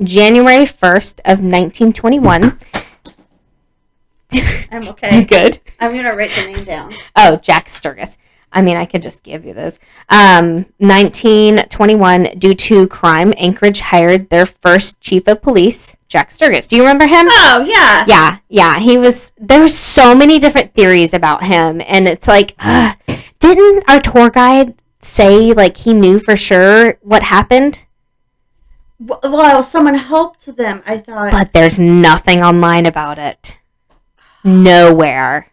Speaker 1: January 1st of 1921.
Speaker 2: I'm okay.
Speaker 1: Good.
Speaker 2: I'm going to write the name down.
Speaker 1: Oh, Jack Sturgis. I mean, I could just give you this. 1921, due to crime, Anchorage hired their first chief of police, Jack Sturgis. Do you remember him?
Speaker 2: Oh, yeah.
Speaker 1: Yeah. There were so many different theories about him, and it's like, didn't our tour guide say, like, he knew for sure what happened?
Speaker 2: Well, someone helped them, I thought.
Speaker 1: But there's nothing online about it. Nowhere.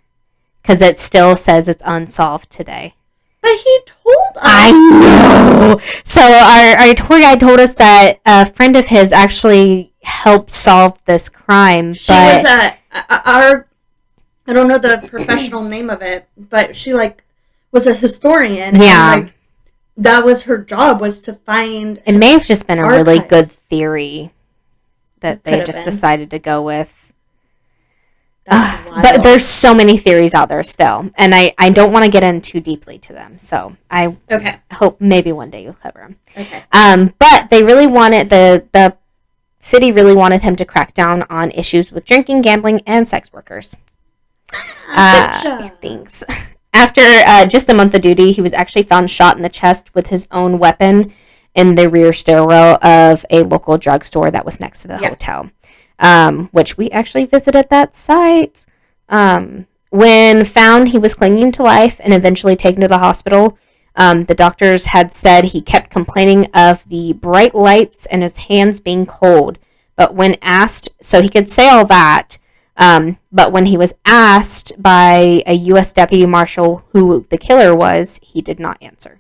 Speaker 1: Because it still says it's unsolved today.
Speaker 2: But he told us.
Speaker 1: I know. So our tour guide told us that a friend of his actually helped solve this crime.
Speaker 2: She was I don't know the professional name of it, but she was a historian.
Speaker 1: Yeah.
Speaker 2: And, that was her job, was to find.
Speaker 1: It may have just been a
Speaker 2: archives.
Speaker 1: really good theory that they just decided to go with. But there's so many theories out there still, and I don't want to get in too deeply to them. So I hope maybe one day you'll cover them.
Speaker 2: Okay.
Speaker 1: But they really wanted the city really wanted him to crack down on issues with drinking, gambling, and sex workers. Thanks. After just a month of duty, he was actually found shot in the chest with his own weapon in the rear stairwell of a local drugstore that was next to the hotel, which we actually visited that site. When found, he was clinging to life and eventually taken to the hospital. The doctors had said he kept complaining of the bright lights and his hands being cold. But when asked, so he could say all that, but when he was asked by a U.S. deputy marshal who the killer was, he did not answer.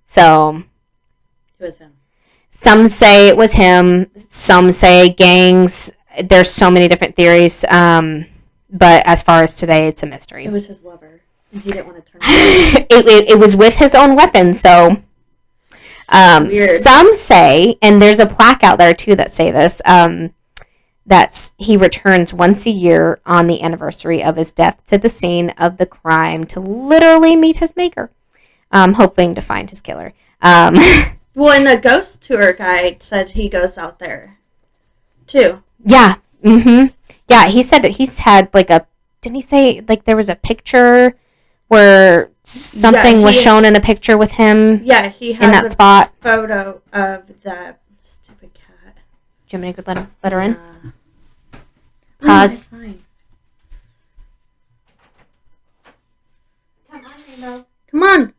Speaker 1: So,
Speaker 2: it was him.
Speaker 1: Some say it was him. Some say gangs. There's so many different theories. But as far as today, it's a mystery.
Speaker 2: It was his lover. He didn't want to turn
Speaker 1: it was with his own weapon, so... some say, and there's a plaque out there, too, that say this, that he returns once a year on the anniversary of his death to the scene of the crime to literally meet his maker, hoping to find his killer.
Speaker 2: Well, and the ghost tour guide said he goes out there, too.
Speaker 1: Yeah. Mm-hmm. Yeah, he said that he's had, like, didn't he say, like, there was a picture where something was shown in a picture with him?
Speaker 2: Yeah, he has
Speaker 1: in that spot.
Speaker 2: Photo of that stupid cat.
Speaker 1: Do you want me to let her in?
Speaker 2: Pause. Oh, fine.
Speaker 1: Come on, Rainbow.
Speaker 2: Come on.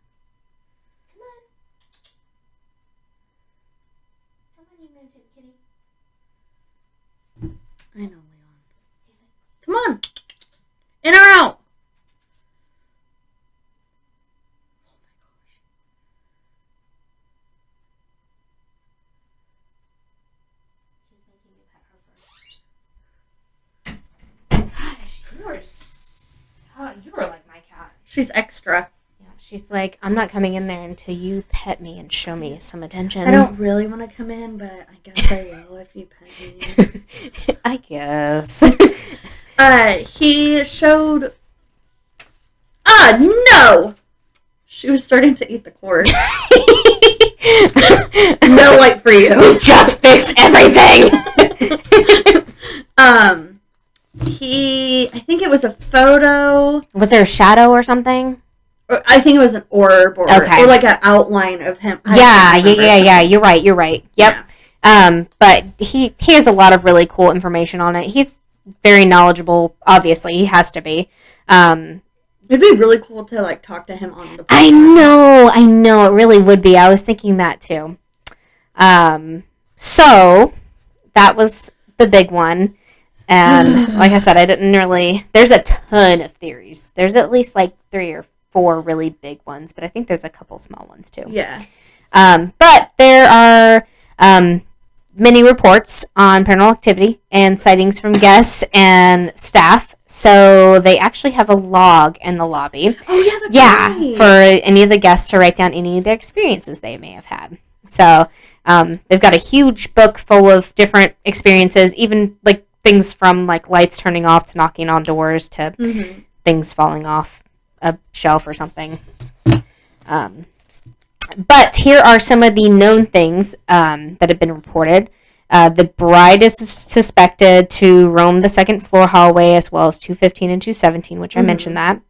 Speaker 1: You mutant kitty.
Speaker 2: I know, Leon. Come on. In or out?
Speaker 1: You are like my cat.
Speaker 2: She's extra.
Speaker 1: Yeah, she's like, I'm not coming in there until you pet me and show me some attention.
Speaker 2: I don't really want to come in, but I guess I will if you pet me.
Speaker 1: I guess.
Speaker 2: He showed... no! She was starting to eat the cord. No light for you.
Speaker 1: We just fixed everything!
Speaker 2: I think it was a photo.
Speaker 1: Was there a shadow or something?
Speaker 2: I think it was an orb or like an outline of him.
Speaker 1: Yeah. You're right. Yep. Yeah. But he has a lot of really cool information on it. He's very knowledgeable. Obviously, he has to be.
Speaker 2: It'd be really cool to like talk to him on the podcast.
Speaker 1: I know. It really would be. I was thinking that too. So that was the big one. And like I said, I didn't really... There's a ton of theories. There's at least like 3 or 4 really big ones, but I think there's a couple small ones too.
Speaker 2: Yeah.
Speaker 1: But there are many reports on paranormal activity and sightings from guests and staff. So they actually have a log in the lobby.
Speaker 2: Oh, yeah, that's right.
Speaker 1: For any of the guests to write down any of their experiences they may have had. So they've got a huge book full of different experiences, even like things from like lights turning off to knocking on doors to things falling off a shelf or something. But here are some of the known things that have been reported. The bride is suspected to roam the second floor hallway as well as 215 and 217, which I mentioned that.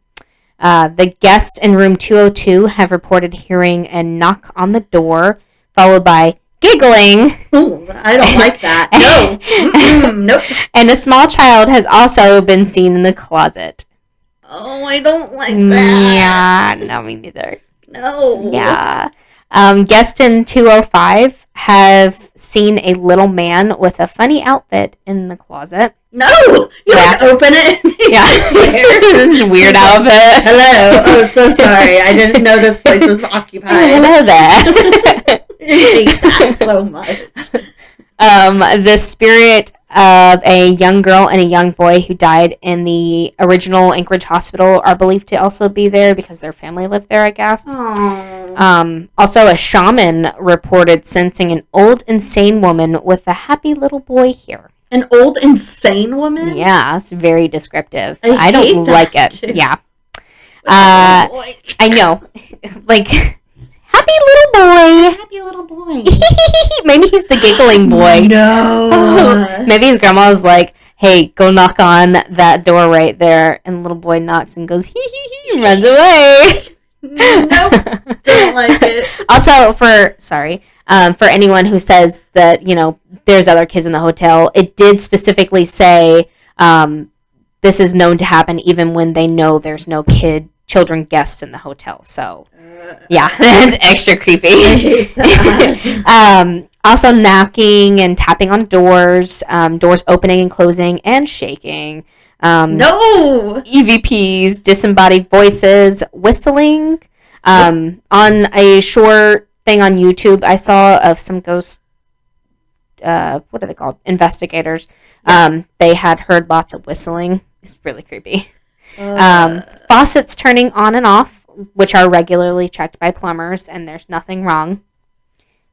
Speaker 1: The guests in room 202 have reported hearing a knock on the door, followed by giggling.
Speaker 2: Ooh, I don't like that. No. Nope.
Speaker 1: And a small child has also been seen in the closet.
Speaker 2: Oh, I don't like that.
Speaker 1: Yeah, no, me neither.
Speaker 2: No.
Speaker 1: Yeah. Guests in 205 have seen a little man with a funny outfit in the closet.
Speaker 2: No! You like open it?
Speaker 1: Yeah. This weird outfit.
Speaker 2: Hello. Oh, so sorry. I didn't know this place was occupied.
Speaker 1: Hello there.
Speaker 2: I hate that so much.
Speaker 1: The spirit of a young girl and a young boy who died in the original Anchorage hospital are believed to also be there because their family lived there, I guess. Also, a shaman reported sensing an old, insane woman with a happy little boy here.
Speaker 2: An old, insane woman?
Speaker 1: Yeah, it's very descriptive.
Speaker 2: I
Speaker 1: don't like it.
Speaker 2: Too.
Speaker 1: Yeah.
Speaker 2: I
Speaker 1: know. Like, happy happy little boy.
Speaker 2: Happy little boy.
Speaker 1: Maybe he's the giggling boy.
Speaker 2: No.
Speaker 1: Maybe his grandma was like, hey, go knock on that door right there. And the little boy knocks and goes, hee, runs away.
Speaker 2: Nope. Don't like it.
Speaker 1: Also, for anyone who says that, there's other kids in the hotel, it did specifically say this is known to happen even when they know there's no children guests in the hotel. So, yeah, it's extra creepy. Also, knocking and tapping on doors, doors opening and closing and shaking.
Speaker 2: No!
Speaker 1: EVPs, disembodied voices, whistling. On a short thing on YouTube I saw of some ghost, what are they called? Investigators. They had heard lots of whistling. It's really creepy. Faucets turning on and off, which are regularly checked by plumbers, and there's nothing wrong.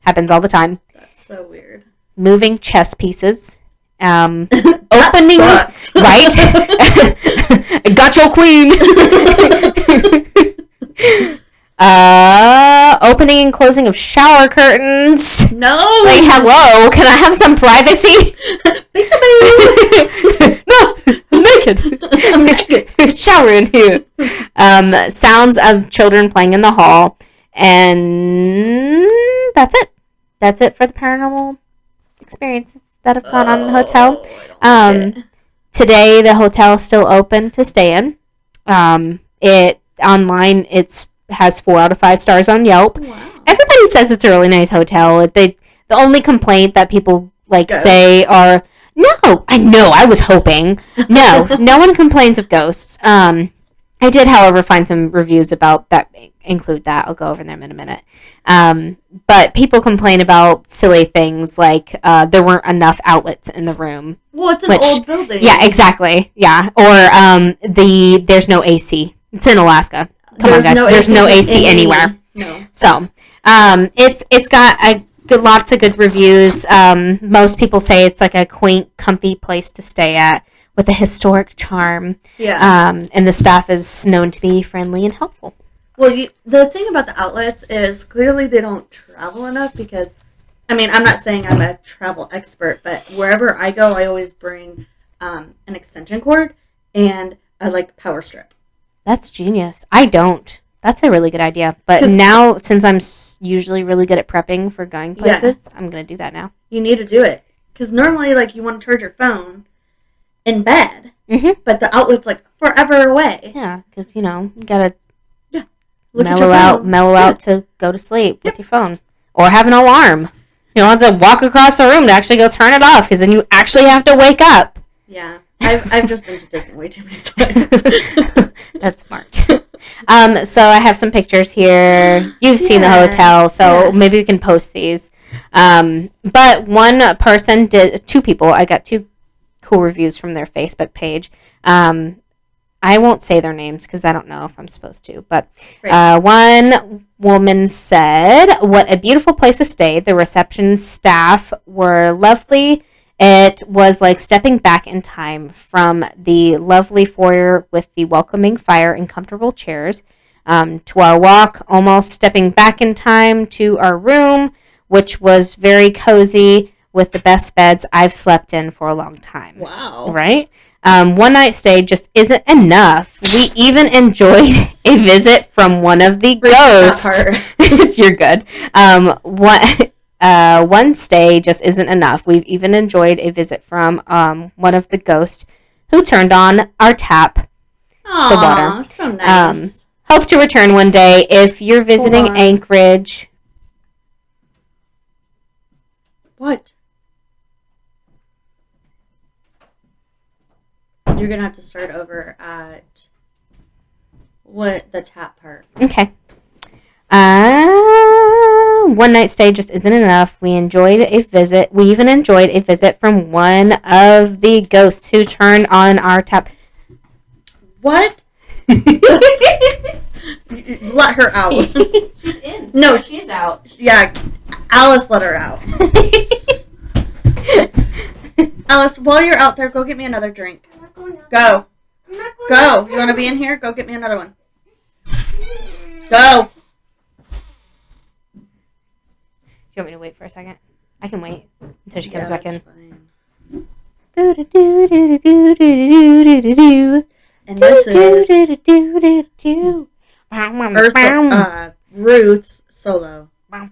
Speaker 1: Happens all the time.
Speaker 2: That's so weird.
Speaker 1: Moving chess pieces. Opening, right? Got your queen. Opening and closing of shower curtains.
Speaker 2: No.
Speaker 1: Like, hello, can I have some privacy? No, I'm naked.
Speaker 2: I'm naked.
Speaker 1: Shower in here. Sounds of children playing in the hall. And that's it. That's it for the paranormal experiences that have gone on in the hotel. Today the hotel is still open to stay in. It online has 4 out of 5 stars on Yelp.
Speaker 2: Wow.
Speaker 1: Everybody says it's a really nice hotel. The only complaint that people
Speaker 2: Ghosts.
Speaker 1: say are no. I know. I was hoping no one complains of ghosts. I did, however, find some reviews about that include that. I'll go over them in a minute. But people complain about silly things like there weren't enough outlets in the room.
Speaker 2: Well, it's an old building.
Speaker 1: Yeah, exactly. Yeah, or there's no AC. It's in Alaska. Come on, guys. There's no AC anywhere.
Speaker 2: No.
Speaker 1: So it's got lots of good reviews. Most people say it's like a quaint, comfy place to stay at with a historic charm.
Speaker 2: Yeah.
Speaker 1: And the staff is known to be friendly and helpful.
Speaker 2: Well, the thing about the outlets is clearly they don't travel enough because, I mean, I'm not saying I'm a travel expert, but wherever I go, I always bring an extension cord and a power strip.
Speaker 1: That's genius. I don't. That's a really good idea. But now, since I'm usually really good at prepping for going places, I'm going to do that now.
Speaker 2: You need to do it. Because normally, you want to charge your phone in bed, but the outlet's, forever away.
Speaker 1: Yeah, because, you got to
Speaker 2: mellow
Speaker 1: out to go to sleep with your phone. Or have an alarm. You don't have to walk across the room to actually go turn it off, because then you actually have to wake up.
Speaker 2: Yeah. I've just been to Disney way too many times.
Speaker 1: That's smart. So I have some pictures here. You've seen the hotel, so maybe we can post these. But one person did, 2 people, I got 2 cool reviews from their Facebook page. I won't say their names because I don't know if I'm supposed to, but one woman said, "What a beautiful place to stay. The reception staff were lovely. It was like stepping back in time from the lovely foyer with the welcoming fire and comfortable chairs to our walk, almost stepping back in time to our room, which was very cozy with the best beds I've slept in for a long time."
Speaker 2: Wow.
Speaker 1: Right? One night stay just isn't enough. We even enjoyed a visit from one of the ghosts. You're good. One stay just isn't enough. We've even enjoyed a visit from one of the ghosts who turned on our tap.
Speaker 2: Aww,
Speaker 1: the water.
Speaker 2: So nice.
Speaker 1: Hope to return one day if you're visiting Anchorage.
Speaker 2: What? You're going to have to start over at the tap part.
Speaker 1: Okay. One night stay just isn't enough. We enjoyed a visit. We even enjoyed a visit from one of the ghosts who turned on our tap.
Speaker 2: What? Let her out.
Speaker 1: She's in.
Speaker 2: No,
Speaker 1: she's out.
Speaker 2: Yeah, Alice let her out. Alice, while you're out there, go get me another drink.
Speaker 3: I'm not going out.
Speaker 2: Go.
Speaker 3: I'm not going
Speaker 2: Go.
Speaker 3: out.
Speaker 2: You want to be in here? Go get me another one. Go.
Speaker 1: you want me to wait for a second? I can wait until she comes back in.
Speaker 2: Fine. And this is Ruth's solo.
Speaker 1: I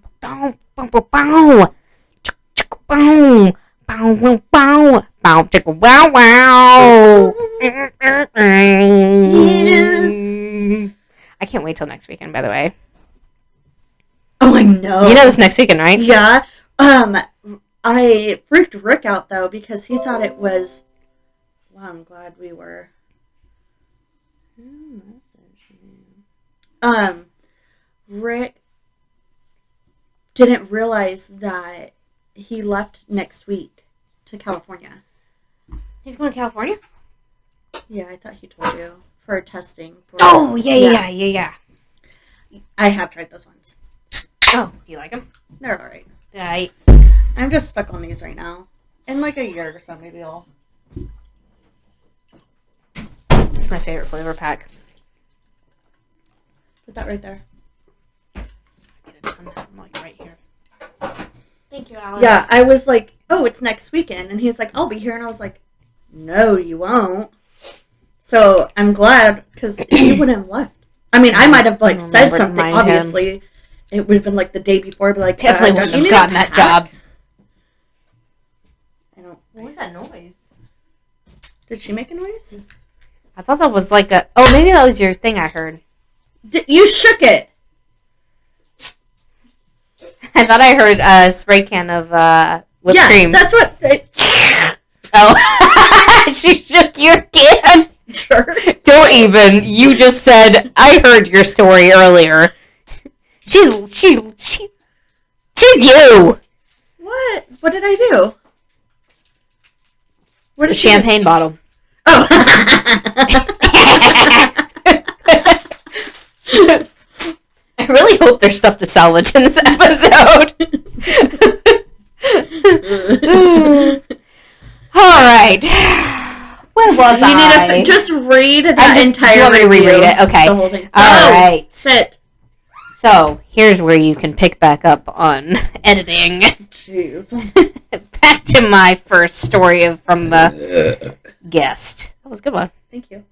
Speaker 1: can't wait till next weekend, by the way.
Speaker 2: Oh, I know.
Speaker 1: You know this next weekend, right?
Speaker 2: Yeah. I freaked Rick out, though, because he thought it was... Well, I'm glad we were... Rick didn't realize that he left next week to California.
Speaker 1: He's going to California?
Speaker 2: Yeah, I thought he told you. For testing.
Speaker 1: Yeah.
Speaker 2: I have tried those ones.
Speaker 1: Oh, do you like them?
Speaker 2: They're alright.
Speaker 1: Right.
Speaker 2: I'm just stuck on these right now. In like a year or so, maybe I'll...
Speaker 1: This is my favorite flavor pack.
Speaker 2: Put that right there.
Speaker 1: I'm like right here. Thank you, Alice.
Speaker 2: Yeah, I was like, oh, it's next weekend. And he's like, I'll be here. And I was like, no, you won't. So I'm glad, because he wouldn't have left. I mean, I might have like said something, obviously. Him. It would have been like the day before, but like,
Speaker 1: definitely wouldn't have gotten that job. What was that noise?
Speaker 2: Did she make a noise?
Speaker 1: I thought that was like a... Oh, maybe that was your thing I heard.
Speaker 2: You shook it.
Speaker 1: I thought I heard a spray can of whipped cream.
Speaker 2: That's what...
Speaker 1: Oh. She shook your can.
Speaker 2: Sure.
Speaker 1: Don't even. You just said, I heard your story earlier. She's you.
Speaker 2: What? What did I do?
Speaker 1: What is the champagne bottle?
Speaker 2: Oh.
Speaker 1: I really hope there's stuff to salvage in this episode. All right. Where was I?
Speaker 2: You need to just read that entire.
Speaker 1: Do you want me to reread it? Okay.
Speaker 2: The whole thing.
Speaker 1: All right.
Speaker 2: Sit.
Speaker 1: So here's where you can pick back up on editing.
Speaker 2: Jeez.
Speaker 1: Back to my first story from the guest. That was a good one.
Speaker 2: Thank you.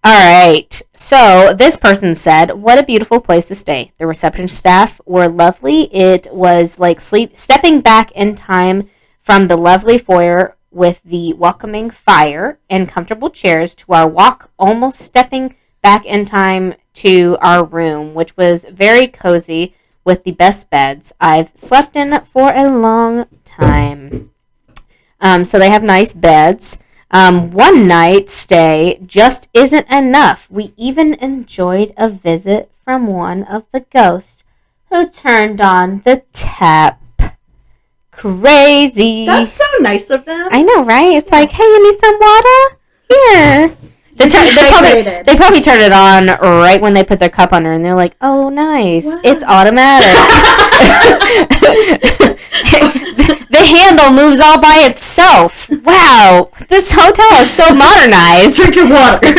Speaker 1: All right. So this person said, "What a beautiful place to stay. The reception staff were lovely. It was like stepping back in time from the lovely foyer with the welcoming fire and comfortable chairs to our walk, almost stepping back in time to our room, which was very cozy with the best beds I've slept in for a long time." So they have nice beds. One night stay just isn't enough. We even enjoyed a visit from one of the ghosts who turned on the tap. Crazy.
Speaker 2: That's so nice of them.
Speaker 1: I know, right? It's like, hey, you need some water? Here. They probably turn it on right when they put their cup under, and they're like, oh, nice. What? It's automatic. The handle moves all by itself. Wow. This hotel is so modernized.
Speaker 2: Drink your water.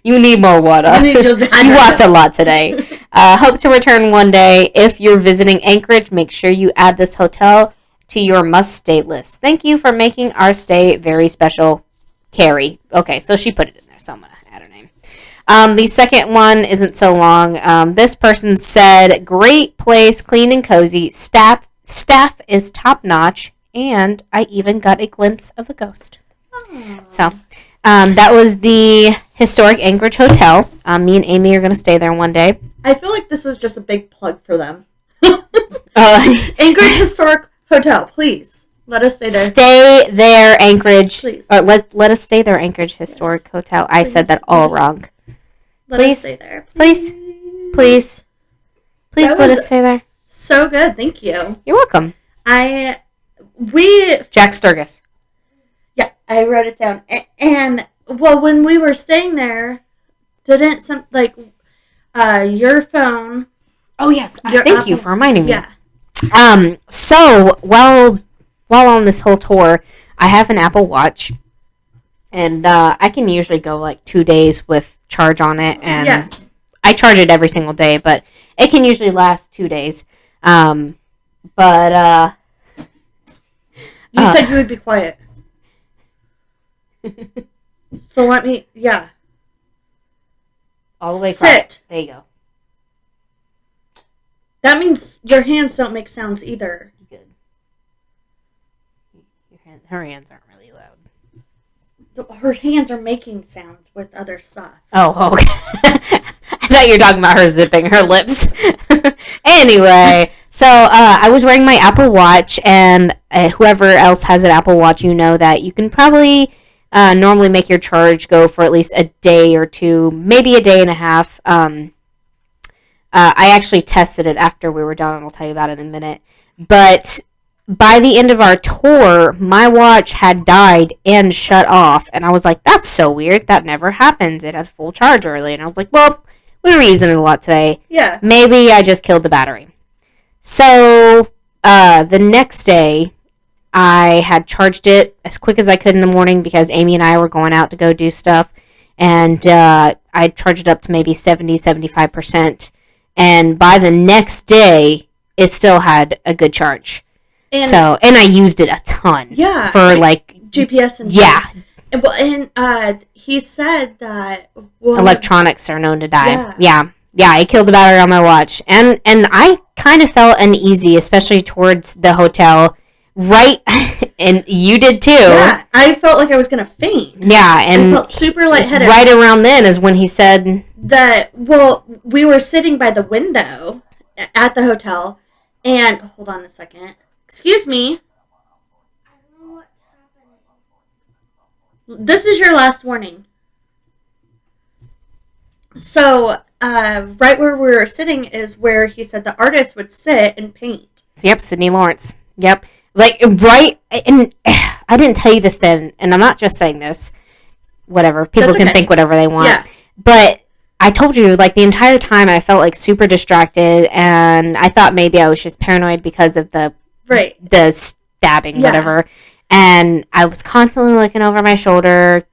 Speaker 1: You need more water. You walked a lot today. Hope to return one day. If you're visiting Anchorage, make sure you add this hotel to your must-stay list. Thank you for making our stay very special. Carrie. Okay, so she put it in there, so I'm going to add her name. The second one isn't so long. This person said, great place, clean and cozy. Staff is top-notch, and I even got a glimpse of a ghost. Aww. So, that was the historic Anchorage Hotel. Me and Amy are going to stay there one day.
Speaker 2: I feel like this was just a big plug for them. Anchorage Historic Hotel, please. Let us stay there.
Speaker 1: Stay there, Anchorage.
Speaker 2: Please.
Speaker 1: Let us stay there, Anchorage Historic Hotel. I said that all wrong.
Speaker 2: Let us stay there.
Speaker 1: Please let us stay there.
Speaker 2: So good. Thank you.
Speaker 1: You're welcome.
Speaker 2: Jack
Speaker 1: Sturgis.
Speaker 2: Yeah, I wrote it down. And, well, when we were staying there, didn't your phone...
Speaker 1: Oh, yes. Thank you for reminding me.
Speaker 2: Yeah.
Speaker 1: So, while on this whole tour, I have an Apple Watch, and I can usually go like 2 days with charge on it, and I charge it every single day, but it can usually last 2 days. But,
Speaker 2: You said you would be quiet. So let me,
Speaker 1: all the way across.
Speaker 2: Sit.
Speaker 1: There you go.
Speaker 2: That means your hands don't make sounds either.
Speaker 1: Good. Her hands aren't really loud.
Speaker 2: Her hands are making sounds with other stuff.
Speaker 1: Oh, okay. I thought you were talking about her zipping her lips. Anyway, so I was wearing my Apple Watch, and whoever else has an Apple Watch, you know that you can probably normally make your charge go for at least a day or two, maybe a day and a half. I actually tested it after we were done, and I'll tell you about it in a minute. But by the end of our tour, my watch had died and shut off, and I was like, that's so weird. That never happens. It had full charge early, and I was like, well, we were using it a lot today.
Speaker 2: Yeah.
Speaker 1: Maybe I just killed the battery. So the next day, I had charged it as quick as I could in the morning because Amy and I were going out to go do stuff, and I charged it up to maybe 70-75%, and by the next day, it still had a good charge. And I used it a ton.
Speaker 2: Yeah.
Speaker 1: For like
Speaker 2: GPS and
Speaker 1: stuff.
Speaker 2: And he said that
Speaker 1: electronics are known to die. Yeah, it killed the battery on my watch. And I kind of felt uneasy, especially towards the hotel. Right, and you did too.
Speaker 2: Yeah, I felt like I was going to faint.
Speaker 1: Yeah, and
Speaker 2: I felt super lightheaded.
Speaker 1: Right around then is when he said
Speaker 2: that, we were sitting by the window at the hotel, and, hold on a second. Excuse me. I don't know what's happening. This is your last warning. So, right where we were sitting is where he said the artist would sit and paint.
Speaker 1: Yep, Sidney Lawrence. Yep. Like, right, and I didn't tell you this then, and I'm not just saying this. Whatever. People can think whatever they want. Yeah. But I told you, like, the entire time I felt, like, super distracted, and I thought maybe I was just paranoid because of the stabbing, whatever. And I was constantly looking over my shoulder,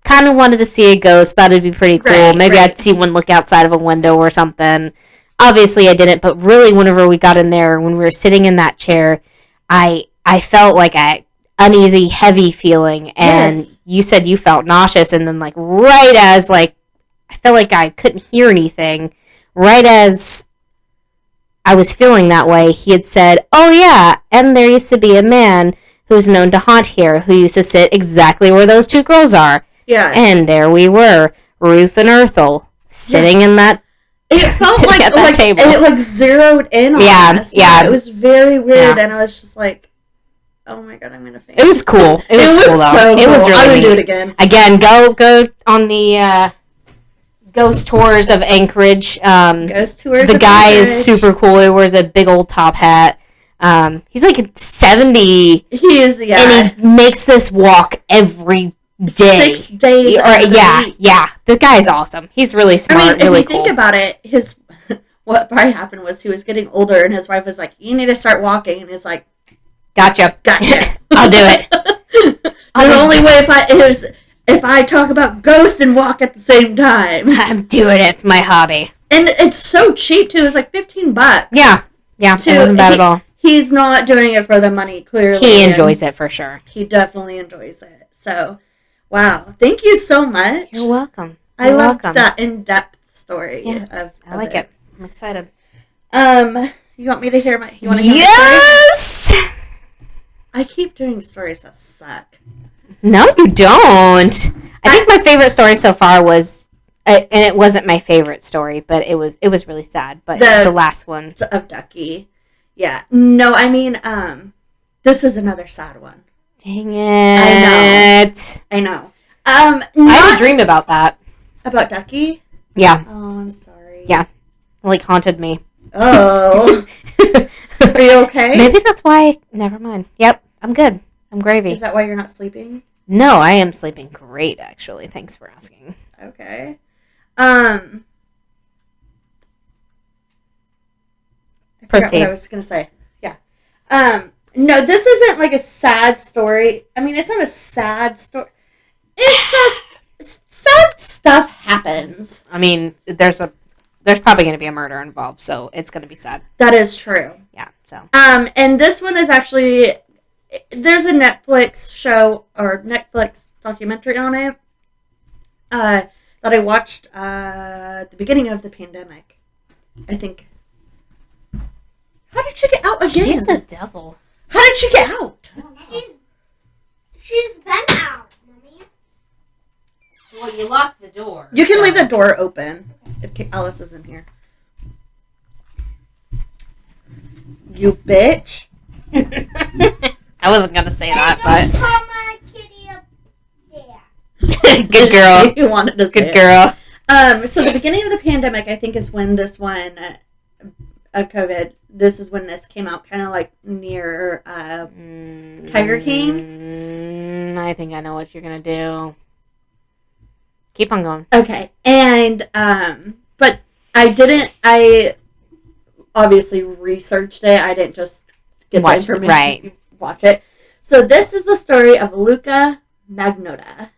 Speaker 1: kind of wanted to see a ghost, thought it'd be pretty cool. Maybe I'd see one look outside of a window or something. Obviously, I didn't, but really, whenever we got in there, when we were sitting in that chair, I felt like a uneasy, heavy feeling, and you said you felt nauseous, and then, like, right as, like, I felt like I couldn't hear anything, right as I was feeling that way, he had said, oh yeah, and there used to be a man who's known to haunt here, who used to sit exactly where those two girls are.
Speaker 2: Yeah.
Speaker 1: And there we were, Ruth and Ethel, sitting in that
Speaker 2: It felt like
Speaker 1: table.
Speaker 2: It like zeroed in on us.
Speaker 1: Yeah.
Speaker 2: It was very weird, and I was just like, oh my god, I'm gonna faint.
Speaker 1: It was cool. It was cool, though.
Speaker 2: So
Speaker 1: it was really
Speaker 2: I would do it
Speaker 1: again. Again, go on the ghost tours of Anchorage.
Speaker 2: Ghost tours.
Speaker 1: The guy is super cool. He wears a big old top hat. He's like 70.
Speaker 2: He is,
Speaker 1: and he makes this walk every day.
Speaker 2: 6 days.
Speaker 1: Yeah. The guy's awesome. He's really smart, really
Speaker 2: if you think about it, what probably happened was he was getting older, and his wife was like, "You need to start walking," and he's like,
Speaker 1: "Gotcha. I'll do it."
Speaker 2: The only way if I talk about ghosts and walk at the same time.
Speaker 1: I'm doing it. It's my hobby,
Speaker 2: and it's so cheap too. It was like $15.
Speaker 1: Yeah. It wasn't bad at all.
Speaker 2: He's not doing it for the money. Clearly,
Speaker 1: he enjoys it for sure.
Speaker 2: He definitely enjoys it. So. Wow. Thank you so much.
Speaker 1: You're welcome.
Speaker 2: I loved that in-depth story.
Speaker 1: Yeah, I like it. I'm excited.
Speaker 2: You want me to hear my... You want to hear
Speaker 1: yes!
Speaker 2: my story? I keep doing stories that suck.
Speaker 1: No, you don't. I think my favorite story so far was... and it wasn't my favorite story, but it was really sad. But the last one.
Speaker 2: Of Ducky. Yeah. No, I mean, this is another sad one.
Speaker 1: Dang it.
Speaker 2: I know.
Speaker 1: I had a dream about that.
Speaker 2: About Ducky?
Speaker 1: Yeah.
Speaker 2: Oh, I'm sorry.
Speaker 1: Yeah. It, like, haunted me.
Speaker 2: Oh. Are you okay?
Speaker 1: Maybe that's why. Never mind. Yep. I'm good. I'm gravy.
Speaker 2: Is that why you're not sleeping?
Speaker 1: No, I am sleeping great, actually. Thanks for asking.
Speaker 2: Okay.
Speaker 1: Proceed.
Speaker 2: What I was going to say. Yeah. No, this isn't like a sad story. I mean, it's not a sad story. It's just sad stuff happens.
Speaker 1: I mean, there's a there's probably going to be a murder involved, so it's going to be sad.
Speaker 2: That is true.
Speaker 1: Yeah, so.
Speaker 2: And this one is actually, there's a Netflix show or Netflix documentary on it that I watched at the beginning of the pandemic, I think. How did she get out again?
Speaker 1: She's the devil.
Speaker 2: How did she get out?
Speaker 3: She's been out, Mommy.
Speaker 1: Well, you locked the door.
Speaker 2: You can leave the door open if Alice is in here. You bitch.
Speaker 1: I wasn't going to say that,
Speaker 3: Don't
Speaker 1: but...
Speaker 3: call my kitty up there.
Speaker 1: Good girl.
Speaker 2: You wanted to say
Speaker 1: Good girl.
Speaker 2: So the beginning of the pandemic, I think, is when this one, COVID, this is when this came out, kind of like near Tiger King.
Speaker 1: I think I know what you're going to do. Keep on going.
Speaker 2: Okay. And, but I obviously researched it. I didn't just get the information.
Speaker 1: Right.
Speaker 2: Watch it. So this is the story of Luca Magnotta.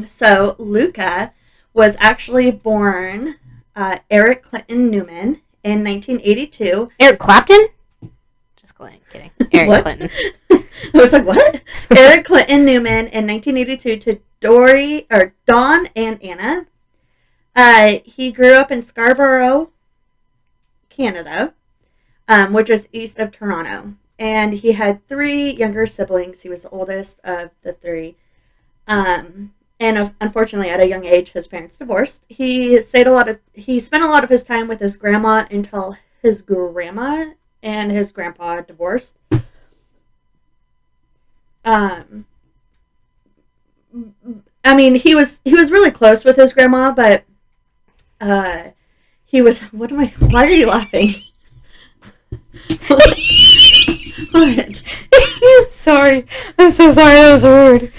Speaker 2: So Luca was actually born Eric Clinton Newman in 1982.
Speaker 1: Eric Clapton? Just kidding. Eric
Speaker 2: What?
Speaker 1: Clinton.
Speaker 2: I was like, what? Eric Clinton Newman in 1982 to Dawn and Anna. He grew up in Scarborough, Canada, which is east of Toronto. And he had 3 younger siblings. He was the oldest of the 3. And unfortunately, at a young age, his parents divorced. He spent a lot of his time with his grandma until his grandma and his grandpa divorced. I mean, he was really close with his grandma, but he was. Why are you laughing? What?
Speaker 1: I'm sorry. I'm so sorry. That was rude.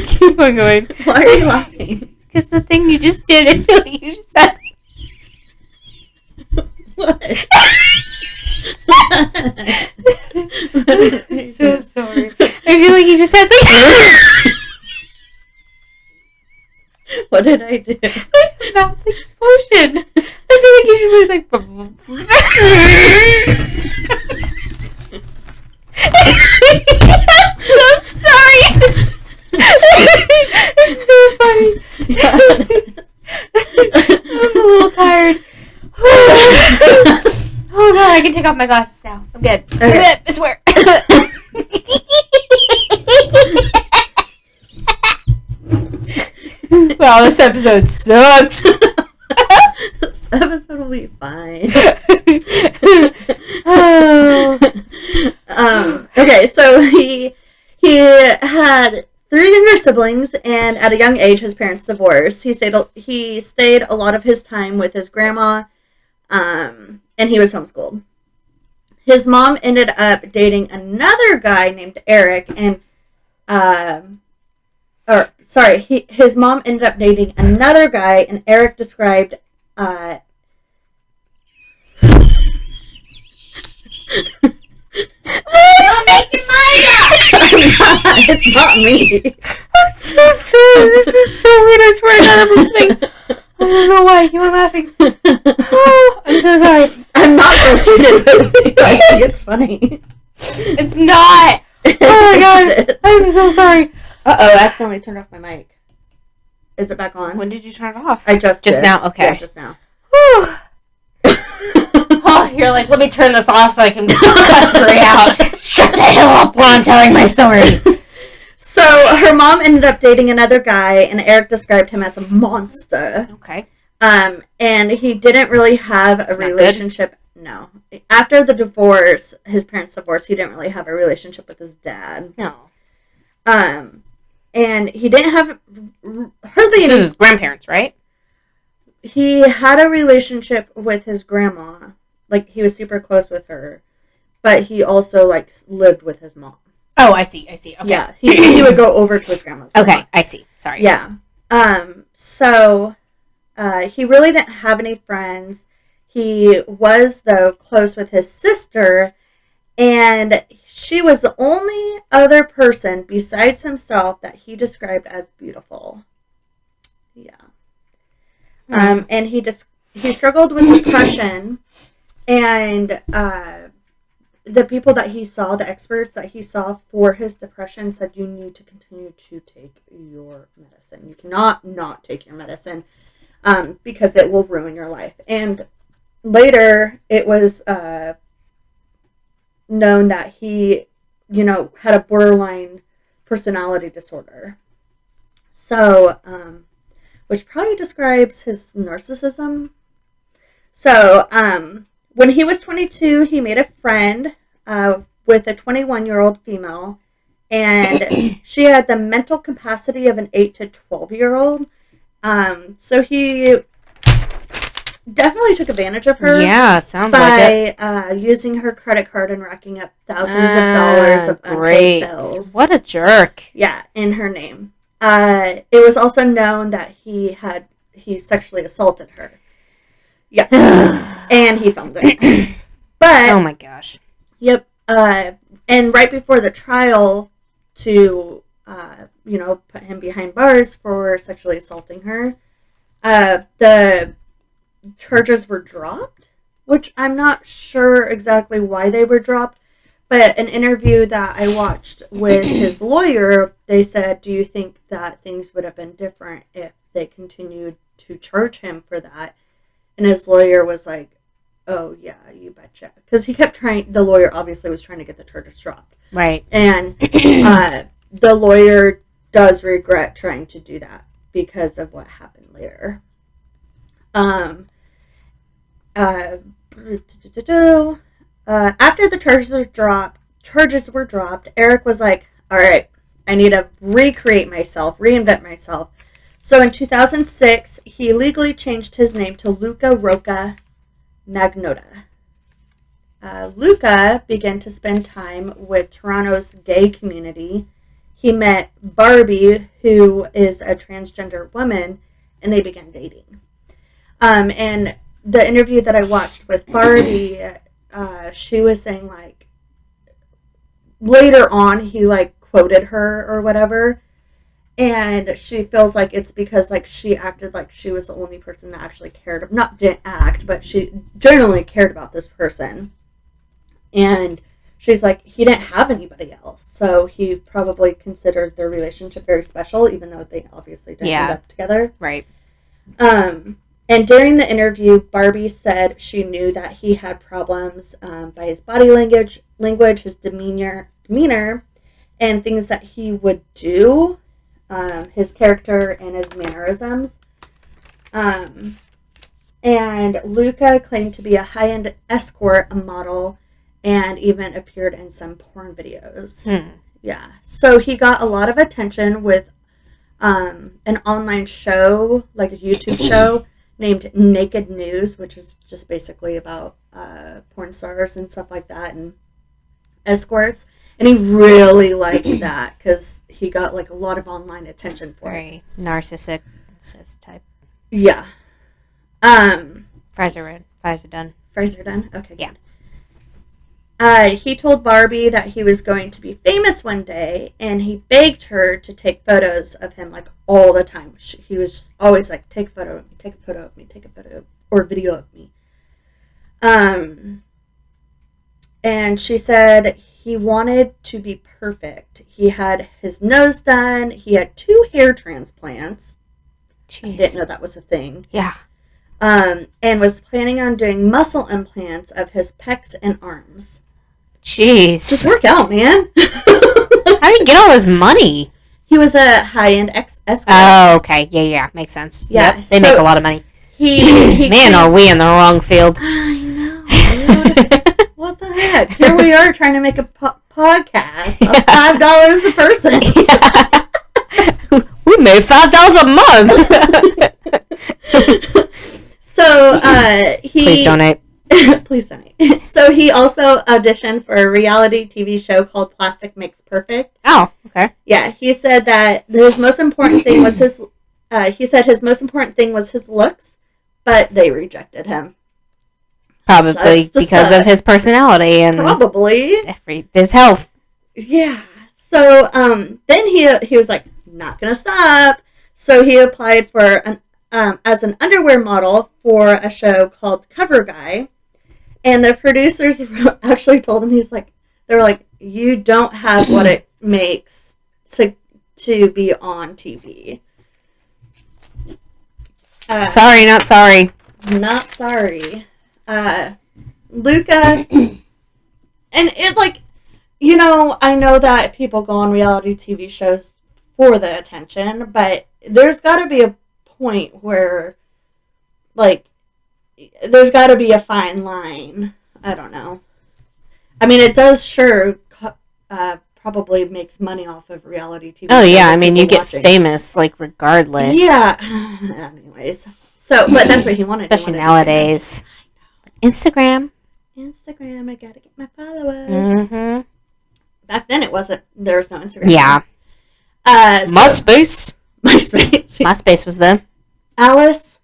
Speaker 1: Keep on going.
Speaker 2: Why are you laughing?
Speaker 1: Because the thing you just did, I feel like you just said.
Speaker 2: What?
Speaker 1: I'm so sorry. I feel like you just had like
Speaker 2: What did I do?
Speaker 1: a mouth explosion. I feel like you should be like. I'm so sorry. It's so funny. I'm a little tired. Oh god, I can take off my glasses now. I'm good. I'm good. I swear. Wow, this episode sucks.
Speaker 2: This episode will be fine.
Speaker 1: Oh.
Speaker 2: Okay, so he had 3 younger siblings, and at a young age, his parents divorced. He stayed a lot of his time with his grandma, and he was homeschooled. His mom ended up dating another guy named Eric, and his mom ended up dating another guy, and Eric described It's not me.
Speaker 1: I'm so sorry. This is so weird. I swear to God, I'm listening. I don't know why. You are laughing. Oh, I'm so sorry.
Speaker 2: I'm not listening. I think it's funny.
Speaker 1: It's not. Oh my God. I'm so sorry.
Speaker 2: I accidentally turned off my mic. Is it back on?
Speaker 1: When did you turn it off?
Speaker 2: I just did.
Speaker 1: now. Okay.
Speaker 2: Yeah, just now.
Speaker 1: Whew. Oh, you're like, let me turn this off so I can cuss Ray out. Shut the hell up while I'm telling my story.
Speaker 2: So her mom ended up dating another guy, and Eric described him as a monster.
Speaker 1: Okay.
Speaker 2: And he didn't really have a relationship. Good. No. After the divorce, his parents divorced, he didn't really have a relationship with his dad.
Speaker 1: No.
Speaker 2: And he didn't have hardly
Speaker 1: This is his grandparents, right?
Speaker 2: He had a relationship with his grandma. Like, he was super close with her. But he also, like, lived with his mom.
Speaker 1: Oh, I see. Okay.
Speaker 2: Yeah. He would go over to his grandma's.
Speaker 1: Okay, I see. Sorry.
Speaker 2: Yeah. So, he really didn't have any friends. He was, though, close with his sister. And she was the only other person besides himself that he described as beautiful. Yeah. And he struggled with depression, and the people that he saw, the experts that he saw for his depression, said you need to continue to take your medicine. You cannot not take your medicine because it will ruin your life. And later, it was known that he, had a borderline personality disorder. So, which probably describes his narcissism. So, when he was 22, he made a friend with a 21-year-old female, and she had the mental capacity of an 8 to 12-year-old. So he definitely took advantage of her.
Speaker 1: Yeah, sounds like it.
Speaker 2: By using her credit card and racking up thousands of dollars of unpaid bills.
Speaker 1: What a jerk.
Speaker 2: Yeah, in her name. It was also known that he sexually assaulted her. Yeah. And he filmed it. But
Speaker 1: oh my gosh.
Speaker 2: Yep. And right before the trial to put him behind bars for sexually assaulting her, the charges were dropped, which I'm not sure exactly why they were dropped. But an interview that I watched with his lawyer, they said, do you think that things would have been different if they continued to charge him for that? And his lawyer was like, oh, yeah, you betcha. Because he kept trying, the lawyer obviously was trying to get the charges dropped.
Speaker 1: Right.
Speaker 2: And the lawyer does regret trying to do that because of what happened later. After the charges were dropped, Eric was like, all right, I need to reinvent myself. So in 2006, he legally changed his name to Luca Rocca Magnotta. Luca began to spend time with Toronto's gay community. He met Barbie, who is a transgender woman, and they began dating. And the interview that I watched with Barbie, she was saying, like, later on, he, like, quoted her or whatever, and she feels like it's because, like, she acted like she was the only person that actually cared, didn't act, but she generally cared about this person. And she's like, he didn't have anybody else, so he probably considered their relationship very special, even though they obviously didn't end up together.
Speaker 1: Right.
Speaker 2: And during the interview, Barbie said she knew that he had problems by his body language, his demeanor, and things that he would do, his character and his mannerisms. And Luca claimed to be a high-end escort, a model, and even appeared in some porn videos. Yeah. So he got a lot of attention with an online show, like a YouTube show, named Naked News, which is just basically about porn stars and stuff like that and escorts. And he really liked that because he got like a lot of online attention for it.
Speaker 1: Very narcissist type.
Speaker 2: Yeah.
Speaker 1: Fries are done.
Speaker 2: Fries are done? Okay,
Speaker 1: yeah.
Speaker 2: Good. He told Barbie that he was going to be famous one day, and he begged her to take photos of him, like, all the time. He was just always like, take a photo of me, take a photo of me, take a photo or video of me. And she said he wanted to be perfect. He had his nose done. He had 2 hair transplants.
Speaker 1: Jeez.
Speaker 2: I didn't know that was a thing.
Speaker 1: Yeah.
Speaker 2: And was planning on doing muscle implants of his pecs and arms.
Speaker 1: Jeez.
Speaker 2: Just work out, man.
Speaker 1: How did he get all this money?
Speaker 2: He was a high-end escort.
Speaker 1: Oh, okay. Yeah. Makes sense.
Speaker 2: Yeah.
Speaker 1: Yep. They make a lot of money. Man, are we in the wrong field.
Speaker 2: I know, dude. What the heck? Here we are trying to make a podcast of $5 a person.
Speaker 1: Yeah. We made $5 a month.
Speaker 2: So,
Speaker 1: Please donate.
Speaker 2: Please donate. So he also auditioned for a reality TV show called Plastic Makes Perfect.
Speaker 1: Oh, okay.
Speaker 2: Yeah, he said that his most important thing was his. He said his most important thing was his looks, but they rejected him.
Speaker 1: Probably because of his personality and
Speaker 2: probably
Speaker 1: his health.
Speaker 2: Yeah. So then he was like, not gonna stop. So he applied for as an underwear model for a show called Cover Guy. And the producers actually told him, they were like, you don't have what it makes to be on TV.
Speaker 1: Sorry, not sorry.
Speaker 2: Not sorry. Luca, and it I know that people go on reality TV shows for the attention, but there's got to be a point where, there's got to be a fine line. I don't know. I mean, it does probably makes money off of reality TV.
Speaker 1: Oh, yeah. I mean, you get famous, regardless.
Speaker 2: Yeah. Anyways. So, but that's what he wanted.
Speaker 1: Especially nowadays. Instagram.
Speaker 2: I gotta get my followers.
Speaker 1: Mm-hmm.
Speaker 2: Back then, there was no Instagram.
Speaker 1: Yeah. MySpace. MySpace was the...
Speaker 2: Alice,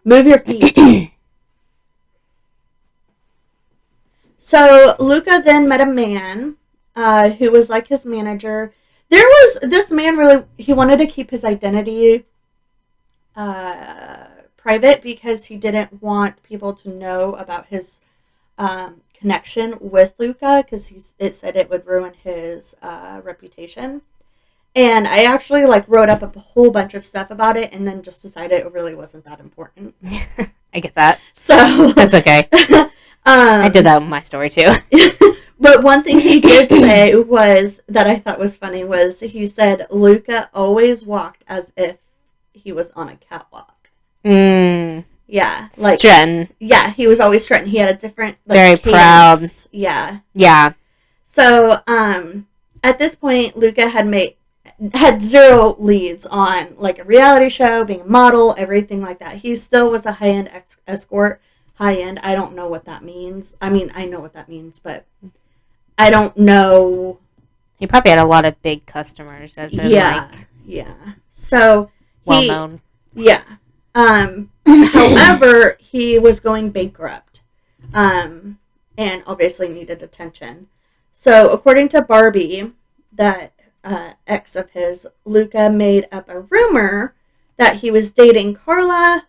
Speaker 2: move your feet. So, Luca then met a man who was like his manager. This man really, he wanted to keep his identity private because he didn't want people to know about his connection with Luca because it said it would ruin his reputation. And I actually wrote up a whole bunch of stuff about it and then just decided it really wasn't that important.
Speaker 1: I get that.
Speaker 2: So
Speaker 1: that's okay. I did that with my story too.
Speaker 2: But one thing he did say was that I thought was funny was he said Luca always walked as if he was on a catwalk. Yeah,
Speaker 1: strutting.
Speaker 2: Yeah, he was always strutting. He had a different
Speaker 1: very
Speaker 2: cadence.
Speaker 1: Proud.
Speaker 2: Yeah.
Speaker 1: Yeah.
Speaker 2: So at this point, Luca had zero leads on a reality show, being a model, everything like that. He still was a high-end escort. High-end, I don't know what that means. I mean, I know what that means, but I don't know.
Speaker 1: He probably had a lot of big customers, as in
Speaker 2: yeah. So
Speaker 1: well known.
Speaker 2: Yeah. However, he was going bankrupt, and obviously needed attention. So according to Barbie, that ex of his, Luca made up a rumor that he was dating Carla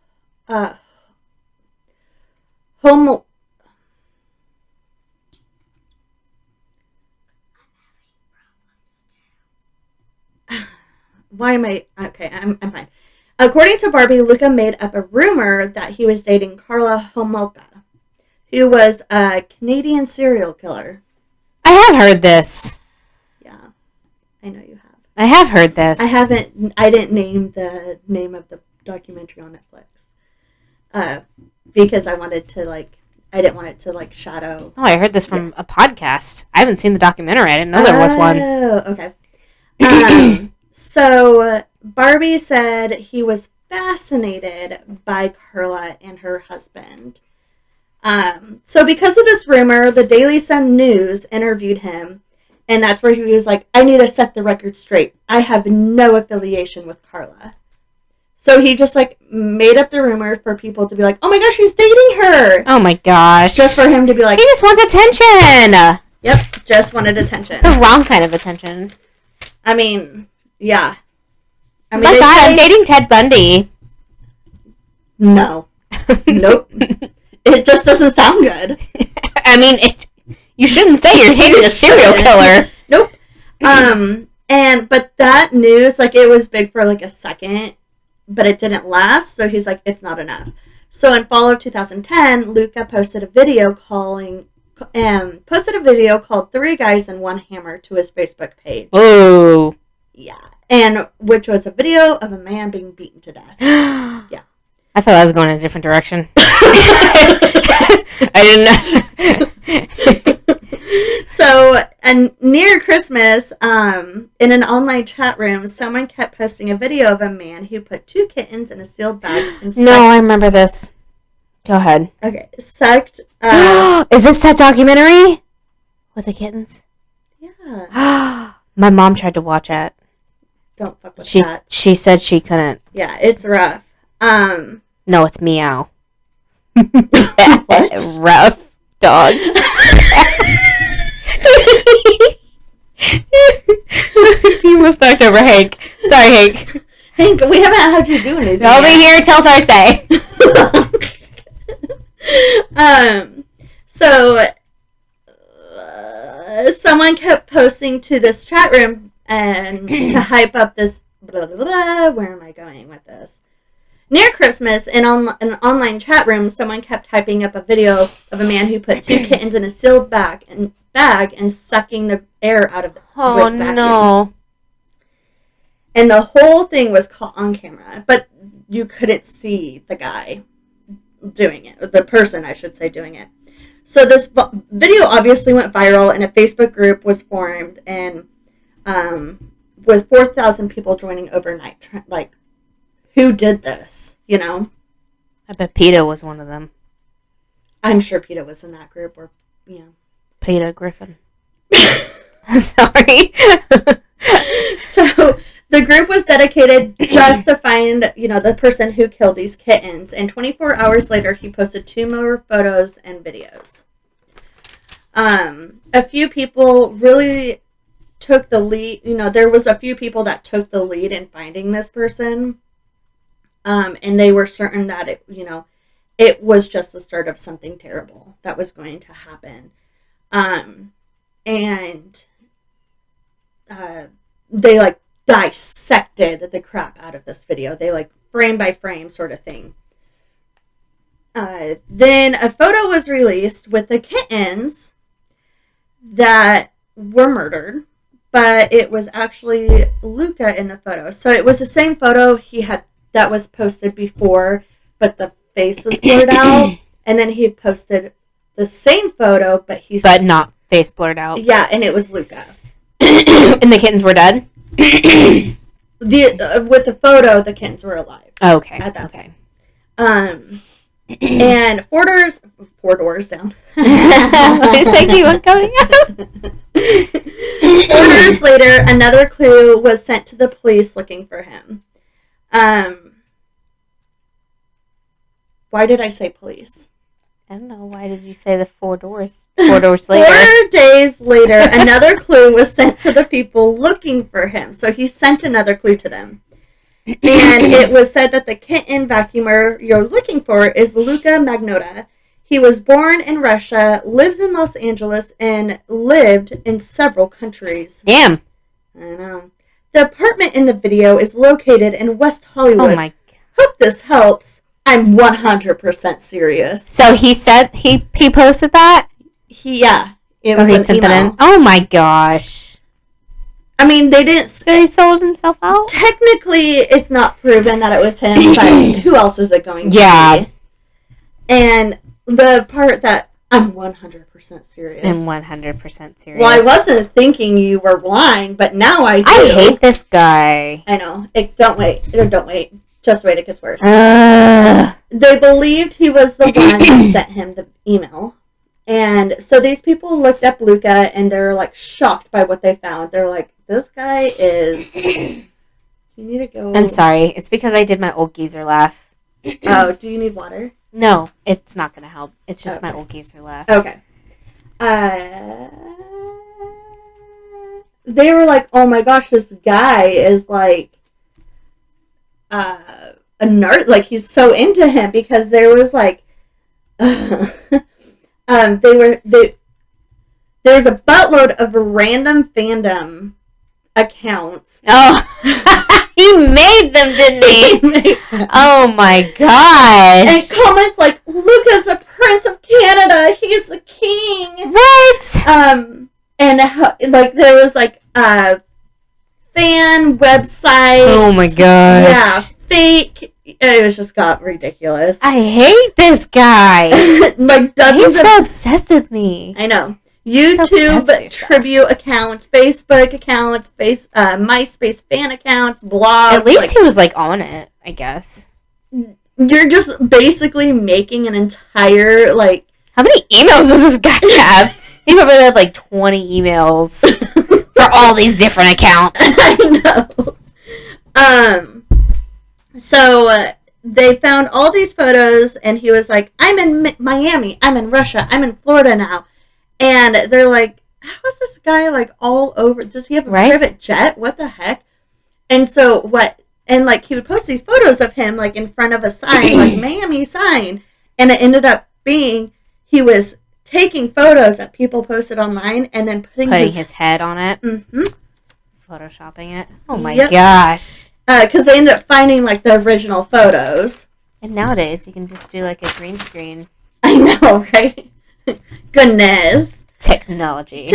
Speaker 2: Why am I... Okay, I'm fine. According to Barbie, Luca made up a rumor that he was dating Carla Homolka, who was a Canadian serial killer.
Speaker 1: I have heard this.
Speaker 2: Yeah, I know you have.
Speaker 1: I have heard this.
Speaker 2: I didn't name the name of the documentary on Netflix. Because I wanted to, I didn't want it to, shadow...
Speaker 1: Oh, I heard this from a podcast. I haven't seen the documentary. I didn't know there was one.
Speaker 2: Oh, okay. So, Barbie said he was fascinated by Carla and her husband. So, because of this rumor, the Daily Sun News interviewed him, and that's where he was like, I need to set the record straight. I have no affiliation with Carla. So, he just, made up the rumor for people to be like, oh my gosh, he's dating her!
Speaker 1: Oh my gosh.
Speaker 2: Just for him to be like...
Speaker 1: He just wants attention!
Speaker 2: Yep, just wanted attention.
Speaker 1: The wrong kind of attention.
Speaker 2: I mean... Yeah.
Speaker 1: I mean, God, I'm dating Ted Bundy.
Speaker 2: No. Nope. It just doesn't sound good.
Speaker 1: I mean, you shouldn't say you're dating a serial killer.
Speaker 2: Nope. But that news, it was big for a second, but it didn't last, so he's like, it's not enough. So in fall of 2010, Luca posted a video called 3 Guys and 1 Hammer to his Facebook page.
Speaker 1: Ooh.
Speaker 2: Yeah. And which was a video of a man being beaten to death. Yeah.
Speaker 1: I thought I was going in a different direction. I didn't know.
Speaker 2: So, and near Christmas, in an online chat room, someone kept posting a video of a man who put 2 kittens in a sealed bag and
Speaker 1: No, I remember this. Go ahead.
Speaker 2: Okay. Sucked.
Speaker 1: Is this that documentary? With the kittens?
Speaker 2: Yeah.
Speaker 1: My mom tried to watch it.
Speaker 2: Don't fuck with that.
Speaker 1: She said she couldn't.
Speaker 2: Yeah, it's rough.
Speaker 1: No, it's Meow.
Speaker 2: What?
Speaker 1: Rough dogs. You almost knocked over Hank. Sorry, Hank.
Speaker 2: had you do anything.
Speaker 1: I'll be here till Thursday.
Speaker 2: So someone kept posting to this chat room and to hype up this blah, blah, blah. Where am I going with this? Near Christmas, in an online chat room, someone kept hyping up a video of a man who put 2 kittens in a sealed bag and sucking the air out of the with vacuum. No. And the whole thing was caught on camera, but you couldn't see the guy doing it, the person, I should say, doing it. So this video obviously went viral, and a Facebook group was formed, and with 4,000 people joining overnight, like, who did this, you know?
Speaker 1: I bet PETA was one of them.
Speaker 2: I'm sure PETA was in that group, or, you know.
Speaker 1: PETA Griffin. Sorry.
Speaker 2: So the group was dedicated just to find, you know, the person who killed these kittens. And 24 hours later, he posted 2 more photos and videos. A few people really took the lead. You know, there was a few people that took the lead in finding this person. And they were certain that it, you know, it was just the start of something terrible that was going to happen. They like dissected the crap out of this video. They like frame by frame sort of thing. Then a photo was released with the kittens that were murdered, but it was actually Luca in the photo. So it was the same photo he had that was posted before, but the face was blurred out. And then he posted the same photo, but
Speaker 1: not face blurred out.
Speaker 2: Yeah, and it was Luca.
Speaker 1: And the kittens were dead?
Speaker 2: With the photo, the kittens were alive.
Speaker 1: Oh, okay.
Speaker 2: At that time. And four doors down.
Speaker 1: It's like he was coming up.
Speaker 2: 4 years later, another clue was sent to the police looking for him. Why did I say police?
Speaker 1: I don't know. Why did you say the 4 doors? 4 doors later.
Speaker 2: 4 days later, another clue was sent to the people looking for him. So he sent another clue to them. And it was said that the kitten vacuumer you're looking for is Luca Magnotta. He was born in Russia, lives in Los Angeles, and lived in several countries.
Speaker 1: Damn.
Speaker 2: I know. The apartment in the video is located in West Hollywood.
Speaker 1: Oh my.
Speaker 2: Hope this helps. I'm 100% serious.
Speaker 1: So he said he posted that?
Speaker 2: Yeah. It was
Speaker 1: he
Speaker 2: an
Speaker 1: sent
Speaker 2: email.
Speaker 1: that in? Oh my gosh.
Speaker 2: I mean, they didn't...
Speaker 1: So he sold himself out?
Speaker 2: Technically, it's not proven that it was him, but who else is it going to be? And the part that I'm 100% serious.
Speaker 1: I'm 100% serious.
Speaker 2: Well, I wasn't thinking you were lying, but now I do.
Speaker 1: I hate this guy.
Speaker 2: I know. Don't wait. Just wait, it gets worse. They believed he was the one that sent him the email. And so these people looked up Luca, and they're, like, shocked by what they found. They're like, this guy is... You need to go...
Speaker 1: I'm sorry. It's because I did my old geezer laugh.
Speaker 2: Oh, do you need water?
Speaker 1: No, it's not going to help. It's just
Speaker 2: okay.
Speaker 1: my old geezer laugh.
Speaker 2: Okay. They were like, oh my gosh, this guy is, like... a nerd, like he's so into him, because there was like there was a buttload of random fandom accounts.
Speaker 1: Oh, he made them, didn't he? Oh my gosh!
Speaker 2: And comments like, "Luca's a prince of Canada. He's the king."
Speaker 1: What?
Speaker 2: And like there was like fan websites.
Speaker 1: Oh my gosh!
Speaker 2: Yeah, fake. It was just got ridiculous.
Speaker 1: I hate this guy.
Speaker 2: Like dozens.
Speaker 1: He's so obsessed with me.
Speaker 2: I know. YouTube tribute accounts, Facebook accounts, MySpace fan accounts, blogs.
Speaker 1: At least he was like on it, I guess.
Speaker 2: You're just basically making an entire like.
Speaker 1: How many emails does this guy have? He probably had like 20 emails for all these different accounts.
Speaker 2: I know. So they found all these photos, and he was like, I'm in Miami, I'm in Russia, I'm in Florida now. And they're like, how is this guy, like, all over? Does he have a private jet? What the heck? And so what And, like, he would post these photos of him, like, in front of a sign, like, Miami sign. And it ended up being he was taking photos that people posted online and then putting
Speaker 1: his head on it.
Speaker 2: Mm-hmm.
Speaker 1: Photoshopping it. Oh, my gosh.
Speaker 2: Because they ended up finding, like, the original photos.
Speaker 1: And nowadays, you can just do, like, a green screen.
Speaker 2: I know, right? Goodness.
Speaker 1: Technology.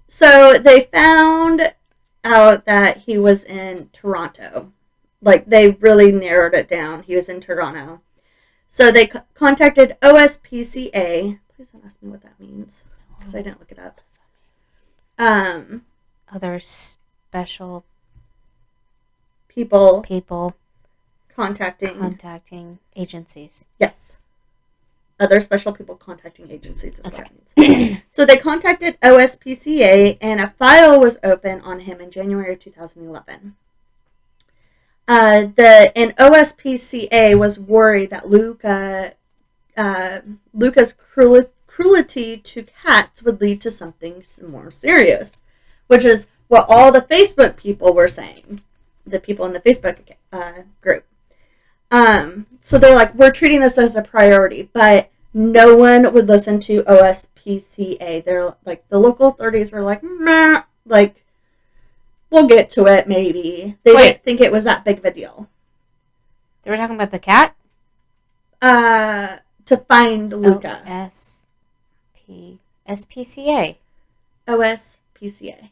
Speaker 2: So they found out that he was in Toronto. Like, they really narrowed it down. He was in Toronto. So they contacted OSPCA. Please don't ask me what that means, because I didn't look it up.
Speaker 1: Other special
Speaker 2: people contacting
Speaker 1: agencies.
Speaker 2: Yes. Other special people contacting agencies is what it means. So they contacted OSPCA, and a file was open on him in January of 2011. And OSPCA was worried that Luca's cruelty to cats would lead to something more serious, which is what all the Facebook people were saying, the people in the Facebook group. So they're like, we're treating this as a priority, but no one would listen to OSPCA. They're like, the local authorities were like, meh, like, we'll get to it, maybe. They didn't think it was that big of a deal.
Speaker 1: They were talking about the cat?
Speaker 2: To find Luca.
Speaker 1: SPCA.
Speaker 2: OSPCA.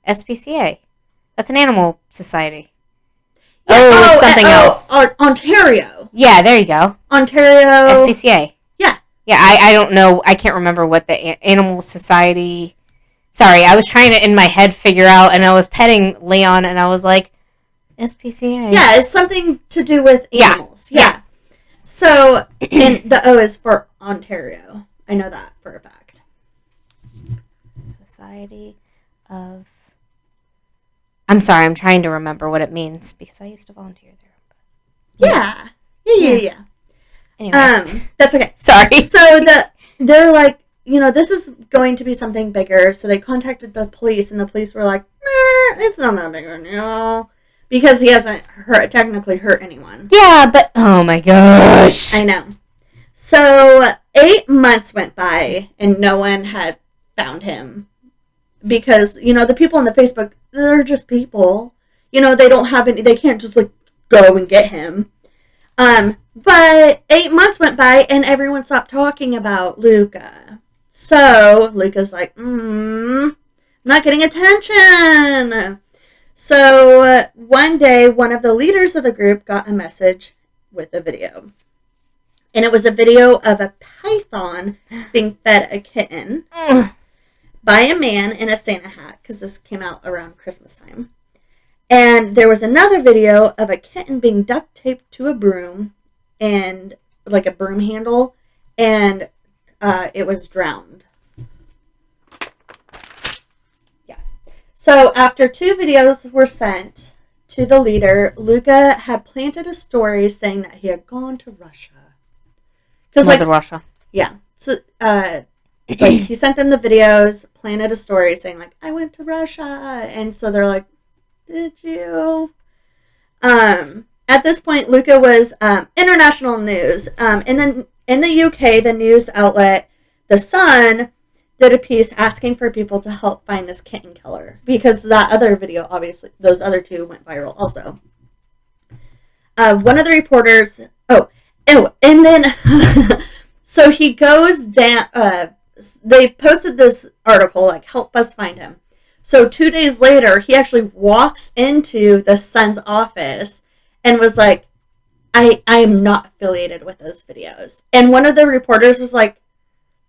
Speaker 1: SPCA. That's an animal society.
Speaker 2: Yeah,
Speaker 1: something else.
Speaker 2: Ontario.
Speaker 1: Yeah, there you go.
Speaker 2: Ontario.
Speaker 1: SPCA.
Speaker 2: Yeah.
Speaker 1: Yeah, I don't know. I can't remember what the animal society... Sorry, I was trying to, in my head, figure out, and I was petting Leon, and I was like, SPCA.
Speaker 2: Yeah, it's something to do with animals. Yeah. So, and the O is for Ontario. I know that for a fact.
Speaker 1: Society of... I'm sorry, I'm trying to remember what it means, because I used to volunteer there.
Speaker 2: Yeah.
Speaker 1: Anyway.
Speaker 2: That's okay.
Speaker 1: Sorry.
Speaker 2: So, they're like, this is going to be something bigger. So they contacted the police, and the police were like, it's not that big of a deal. Because he hasn't technically hurt anyone.
Speaker 1: Yeah, but, oh my gosh.
Speaker 2: I know. So 8 months went by, and no one had found him. Because, the people on the Facebook, they're just people. They don't have any, they can't just, like, go and get him. But 8 months went by, and everyone stopped talking about Luca. So, Luca's like, I'm not getting attention. So, one day, one of the leaders of the group got a message with a video. And it was a video of a python being fed a kitten by a man in a Santa hat, because this came out around Christmas time. And there was another video of a kitten being duct taped to a broom, and like a broom handle, and it was drowned. Yeah. So after 2 videos were sent to the leader, Luca had planted a story saying that he had gone to Russia.
Speaker 1: Russia.
Speaker 2: Yeah. So, he sent them the videos, planted a story saying, like, I went to Russia. And so they're like, did you? At this point, Luca was international news. And then in the UK, the news outlet, The Sun, did a piece asking for people to help find this kitten killer. Because that other video, obviously, those other 2 went viral also. One of the reporters... and then... so he goes down... they posted this article, like, help us find him. So 2 days later, he actually walks into the Sun's office and was like, I am not affiliated with those videos. And one of the reporters was like,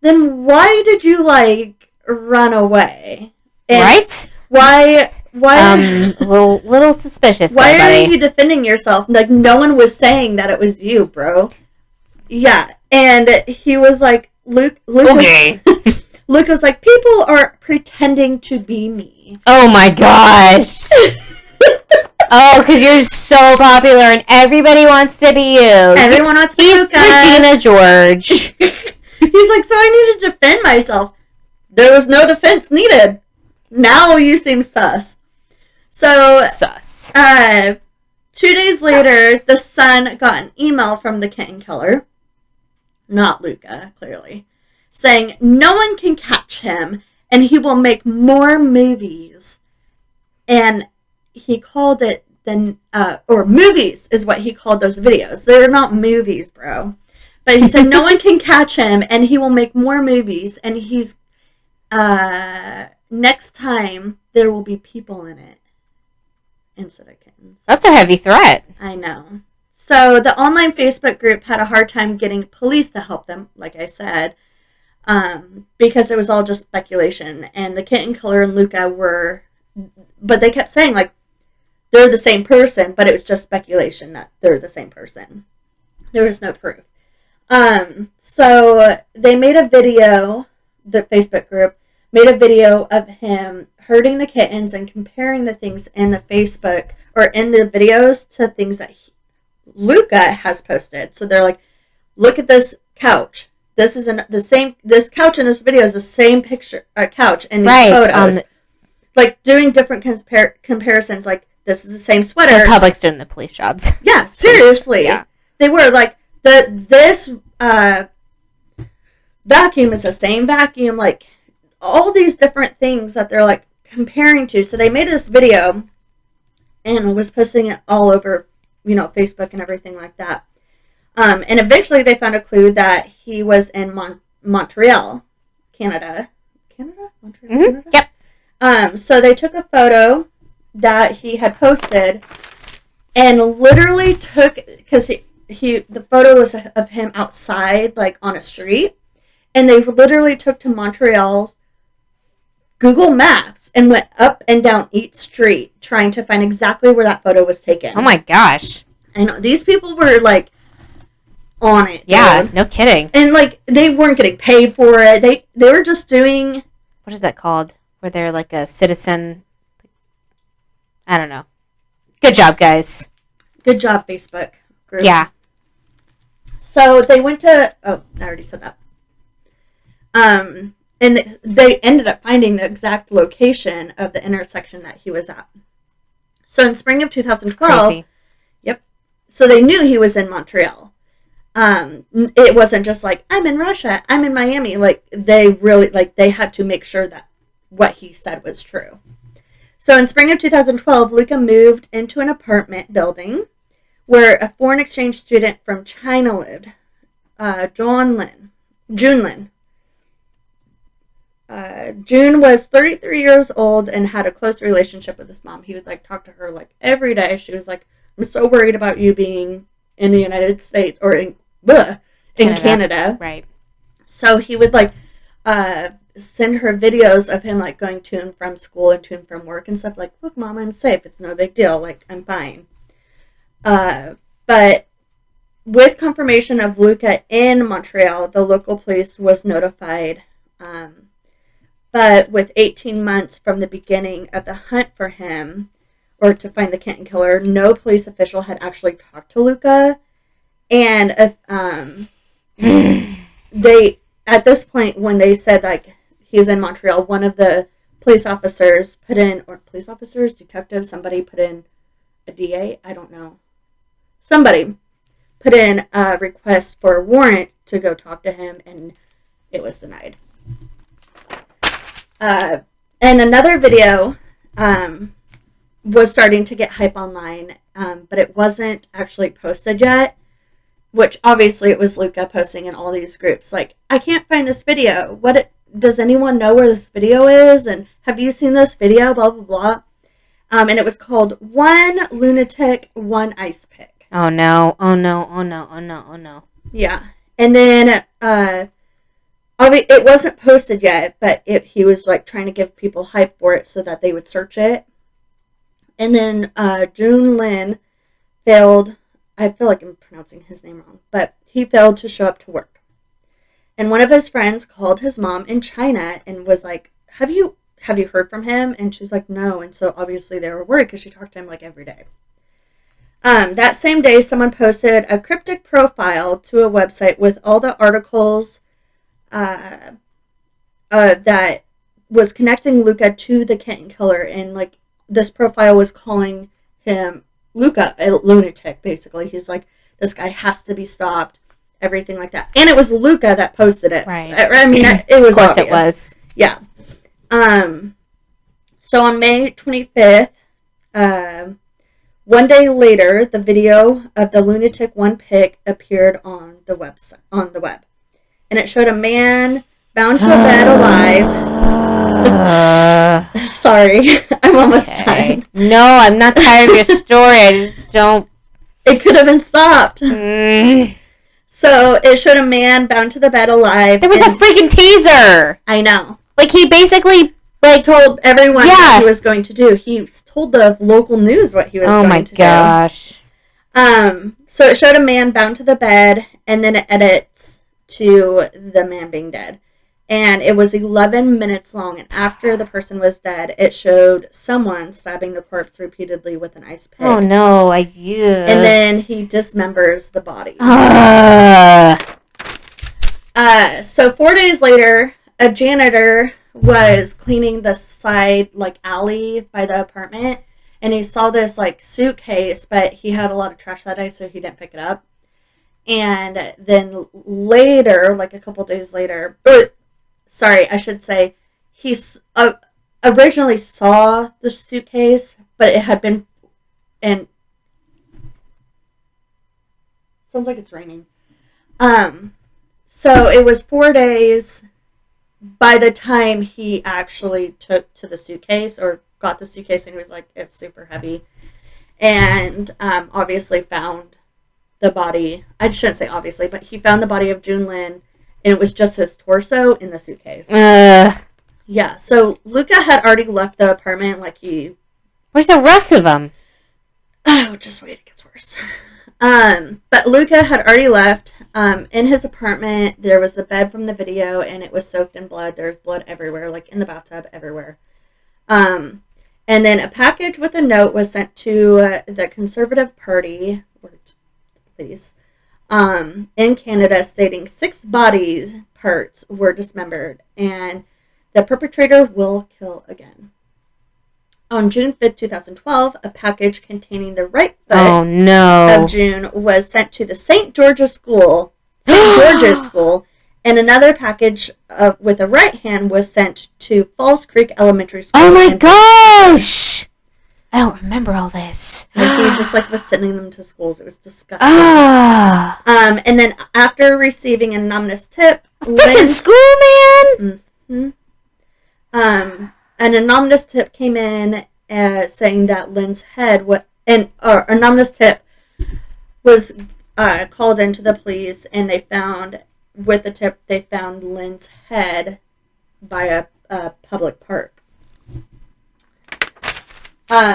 Speaker 2: then why did you, like, run away? And
Speaker 1: right?
Speaker 2: Why?
Speaker 1: A little suspicious.
Speaker 2: Why
Speaker 1: are
Speaker 2: you defending yourself? Like, no one was saying that it was you, bro. Yeah. And he was like, Luke
Speaker 1: okay.
Speaker 2: Luke was like, people are pretending to be me.
Speaker 1: Oh my gosh. Oh, because you're so popular and everybody wants to be you.
Speaker 2: Everyone wants to be Luca.
Speaker 1: Regina George.
Speaker 2: He's like, so I need to defend myself. There was no defense needed. Now you seem sus. So,
Speaker 1: sus.
Speaker 2: 2 days later, the son got an email from the kitten killer, not Luca, clearly, saying no one can catch him and he will make more movies. And he called it or movies is what he called those videos. They're not movies, bro. But he said no one can catch him and he will make more movies. And he's, next time there will be people in it instead of kittens.
Speaker 1: That's a heavy threat.
Speaker 2: I know. So the online Facebook group had a hard time getting police to help them, like I said, because it was all just speculation. And the kitten killer and Luca were, but they kept saying, like, they're the same person, but it was just speculation that they're the same person. There was no proof. So they made a video, the Facebook group made a video of him hurting the kittens and comparing the things in the Facebook or in the videos to things that Luca has posted. So they're like, look at this couch. This is this couch in this video is the same picture, couch in these photos. Like doing different comparisons, like this is the same sweater.
Speaker 1: So the public's doing the police jobs.
Speaker 2: Yeah, seriously. Yeah. They were like, this vacuum is the same vacuum, like all these different things that they're like comparing to. So they made this video and was posting it all over, Facebook and everything like that. And eventually they found a clue that he was in Montreal, Canada. Montreal, Canada?
Speaker 1: Yep.
Speaker 2: So they took a photo that he had posted and literally took, because the photo was of him outside, like on a street, and they literally took to Montreal's Google Maps and went up and down each street trying to find exactly where that photo was taken.
Speaker 1: Oh my gosh.
Speaker 2: I know. These people were like on it.
Speaker 1: Yeah,
Speaker 2: dude.
Speaker 1: No kidding.
Speaker 2: And like they weren't getting paid for it. They were just doing,
Speaker 1: what is that called? Where they're like a citizen. I don't know. Good job, guys.
Speaker 2: Good job, Facebook group.
Speaker 1: Yeah.
Speaker 2: So they went to, I already said that. And they ended up finding the exact location of the intersection that he was at. So in spring of 2012, yep. So they knew he was in Montreal. It wasn't just like, I'm in Russia, I'm in Miami. Like they really, like they had to make sure that what he said was true. So in spring of 2012, Luca moved into an apartment building where a foreign exchange student from China lived, June Lin. June was 33 years old and had a close relationship with his mom. He would like talk to her like every day. She was like, I'm so worried about you being in the United States or in Canada.
Speaker 1: Right.
Speaker 2: So he would like send her videos of him like going to and from school and to and from work and stuff, like, look, Mom, I'm safe. It's no big deal. Like, I'm fine. But with confirmation of Luca in Montreal, the local police was notified. But with 18 months from the beginning of the hunt for him, or to find the kitten killer, no police official had actually talked to Luca. And they, at this point, when they said like he's in Montreal, one of the police officers detectives, somebody put in a DA, I don't know. Somebody put in a request for a warrant to go talk to him, and it was denied. And another video was starting to get hype online, but it wasn't actually posted yet, which obviously it was Luca posting in all these groups. Like, I can't find this video. Does anyone know where this video is? And have you seen this video? Blah, blah, blah. And it was called One Lunatic, One Ice Pick.
Speaker 1: Oh, no. Oh, no. Oh, no. Oh, no. Oh, no.
Speaker 2: Yeah. And then, it wasn't posted yet, but he was like trying to give people hype for it so that they would search it. And then June Lin failed. I feel like I'm pronouncing his name wrong, but he failed to show up to work. And one of his friends called his mom in China and was like, have you heard from him? And she's like, no. And so obviously they were worried because she talked to him like every day. That same day, someone posted a cryptic profile to a website with all the articles that was connecting Luca to the kitten killer. And like this profile was calling him Luca a lunatic, basically. He's like, this guy has to be stopped, everything like that. And it was Luca that posted it.
Speaker 1: Right.
Speaker 2: I mean, it was
Speaker 1: Of course
Speaker 2: obvious.
Speaker 1: it was.
Speaker 2: Yeah. So on May 25th, one day later, the video of the lunatic one pic appeared on the web, and it showed a man bound to a bed alive. Sorry, I'm almost done.
Speaker 1: No, I'm not tired of your story. I just don't.
Speaker 2: It could have been stopped. So it showed a man bound to the bed alive.
Speaker 1: There was a freaking teaser.
Speaker 2: I know.
Speaker 1: Like, he basically told
Speaker 2: everyone what he was going to do. He told the local news what he was going to do. Oh my gosh. So it showed a man bound to the bed, and then it edits to the man being dead. And it was 11 minutes long, and after the person was dead, it showed someone stabbing the corpse repeatedly with an ice pick.
Speaker 1: Oh no,
Speaker 2: And then he dismembers the body. So 4 days later, a janitor was cleaning the side alley by the apartment, and he saw this suitcase, but he had a lot of trash that day, so he didn't pick it up. And then later, a couple days later, I should say, he originally saw the suitcase, but it had been, and sounds like it's raining. So it was 4 days by the time he actually took to the suitcase, or got the suitcase, and he was like, it's super heavy. And obviously found the body. I shouldn't say obviously, but he found the body of June Lin, and it was just his torso in the suitcase. Yeah, so Luca had already left the apartment.
Speaker 1: Where's the rest of them?
Speaker 2: Oh, just wait, it gets worse. But Luca had already left. In his apartment, there was the bed from the video, and it was soaked in blood. There's blood everywhere, in the bathtub, everywhere. And then a package with a note was sent to the Conservative Party, or the police, in Canada, stating 6 bodies parts were dismembered, and the perpetrator will kill again. On June 5th, 2012, a package containing the right foot of June was sent to the St. George's School, and another package with a right hand was sent to Falls Creek Elementary School.
Speaker 1: Oh my gosh! I don't remember all this.
Speaker 2: He just was sending them to schools. It was disgusting. And then after receiving an anonymous tip,
Speaker 1: freaking school, man.
Speaker 2: Mm-hmm. An anonymous tip came in saying that Lynn's head anonymous tip was called into the police, and they found Lynn's head by a public park.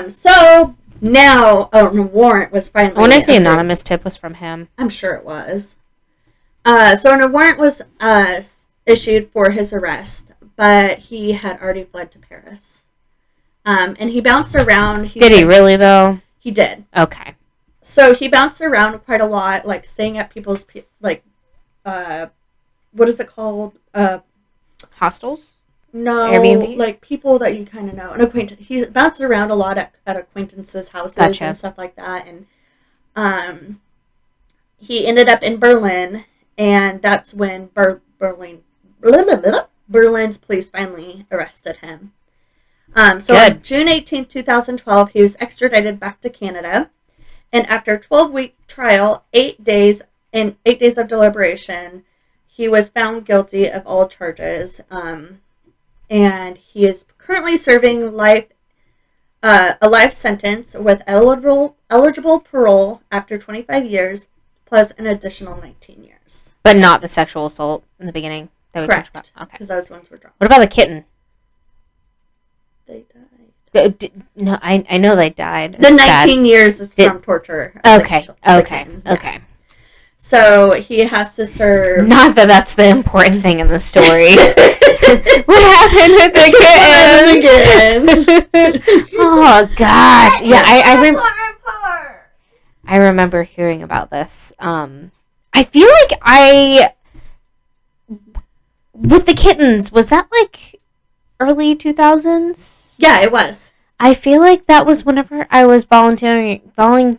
Speaker 2: So now a warrant was finally.
Speaker 1: I wonder if the anonymous tip was from him.
Speaker 2: I'm sure it was. So a warrant was issued for his arrest, but he had already fled to Paris. And he bounced around.
Speaker 1: Did he really, though?
Speaker 2: He did.
Speaker 1: Okay.
Speaker 2: So he bounced around quite a lot, staying at people's, what is it called?
Speaker 1: Hostels?
Speaker 2: No.
Speaker 1: Airbnbs?
Speaker 2: People that you kind of know. An acquaintance. He bounced around a lot at acquaintances' houses and stuff like that. And he ended up in Berlin, and that's when Berlin's police finally arrested him. So on June 18th, 2012, he was extradited back to Canada, and after a 12-week trial, 8 days of deliberation, he was found guilty of all charges, and he is currently serving a life sentence with eligible parole after 25 years, plus an additional 19 years.
Speaker 1: But not the sexual assault in the beginning that we talked about. Okay.
Speaker 2: Because those ones were dropped.
Speaker 1: What about the kitten?
Speaker 2: They died.
Speaker 1: No, I know they died.
Speaker 2: The 19 years is from torture.
Speaker 1: Okay.
Speaker 2: So he has to serve.
Speaker 1: Not that that's the important thing in the story. What happened with the kittens? Oh gosh, yeah, I remember hearing about this. I feel like with the kittens, was that early 2000s?
Speaker 2: Yeah, it was.
Speaker 1: I feel like that was whenever I was volunteering at the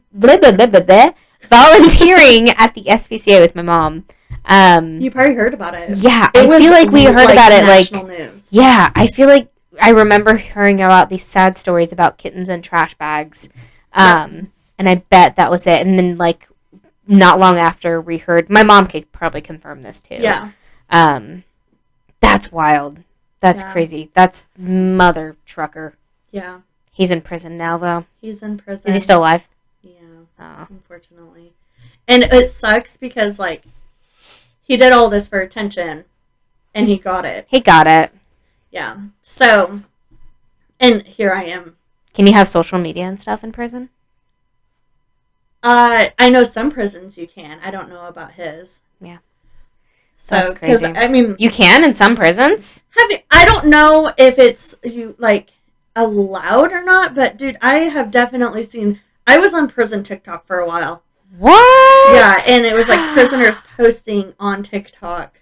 Speaker 1: SPCA with my mom.
Speaker 2: You probably heard about it.
Speaker 1: Yeah, I feel like we heard about it.
Speaker 2: National news.
Speaker 1: Yeah, I feel like I remember hearing about these sad stories about kittens in trash bags. And I bet that was it. And then, like, not long after we heard, my mom could probably confirm this too.
Speaker 2: Yeah.
Speaker 1: That's wild. That's crazy. That's mother trucker.
Speaker 2: Yeah.
Speaker 1: He's in prison now, though.
Speaker 2: He's in prison.
Speaker 1: Is he still alive?
Speaker 2: Yeah.
Speaker 1: Oh.
Speaker 2: Unfortunately. And it sucks because, like, he did all this for attention, and he got it.
Speaker 1: He got it.
Speaker 2: Yeah. So, and here I am.
Speaker 1: Can you have social media and stuff in prison?
Speaker 2: I know some prisons you can. I don't know about his.
Speaker 1: Yeah.
Speaker 2: So,
Speaker 1: that's crazy.
Speaker 2: I mean,
Speaker 1: you can in some prisons.
Speaker 2: I don't know if it's allowed or not, but dude, I have definitely seen. I was on prison TikTok for a while.
Speaker 1: What?
Speaker 2: Yeah, and it was like prisoners posting on TikTok.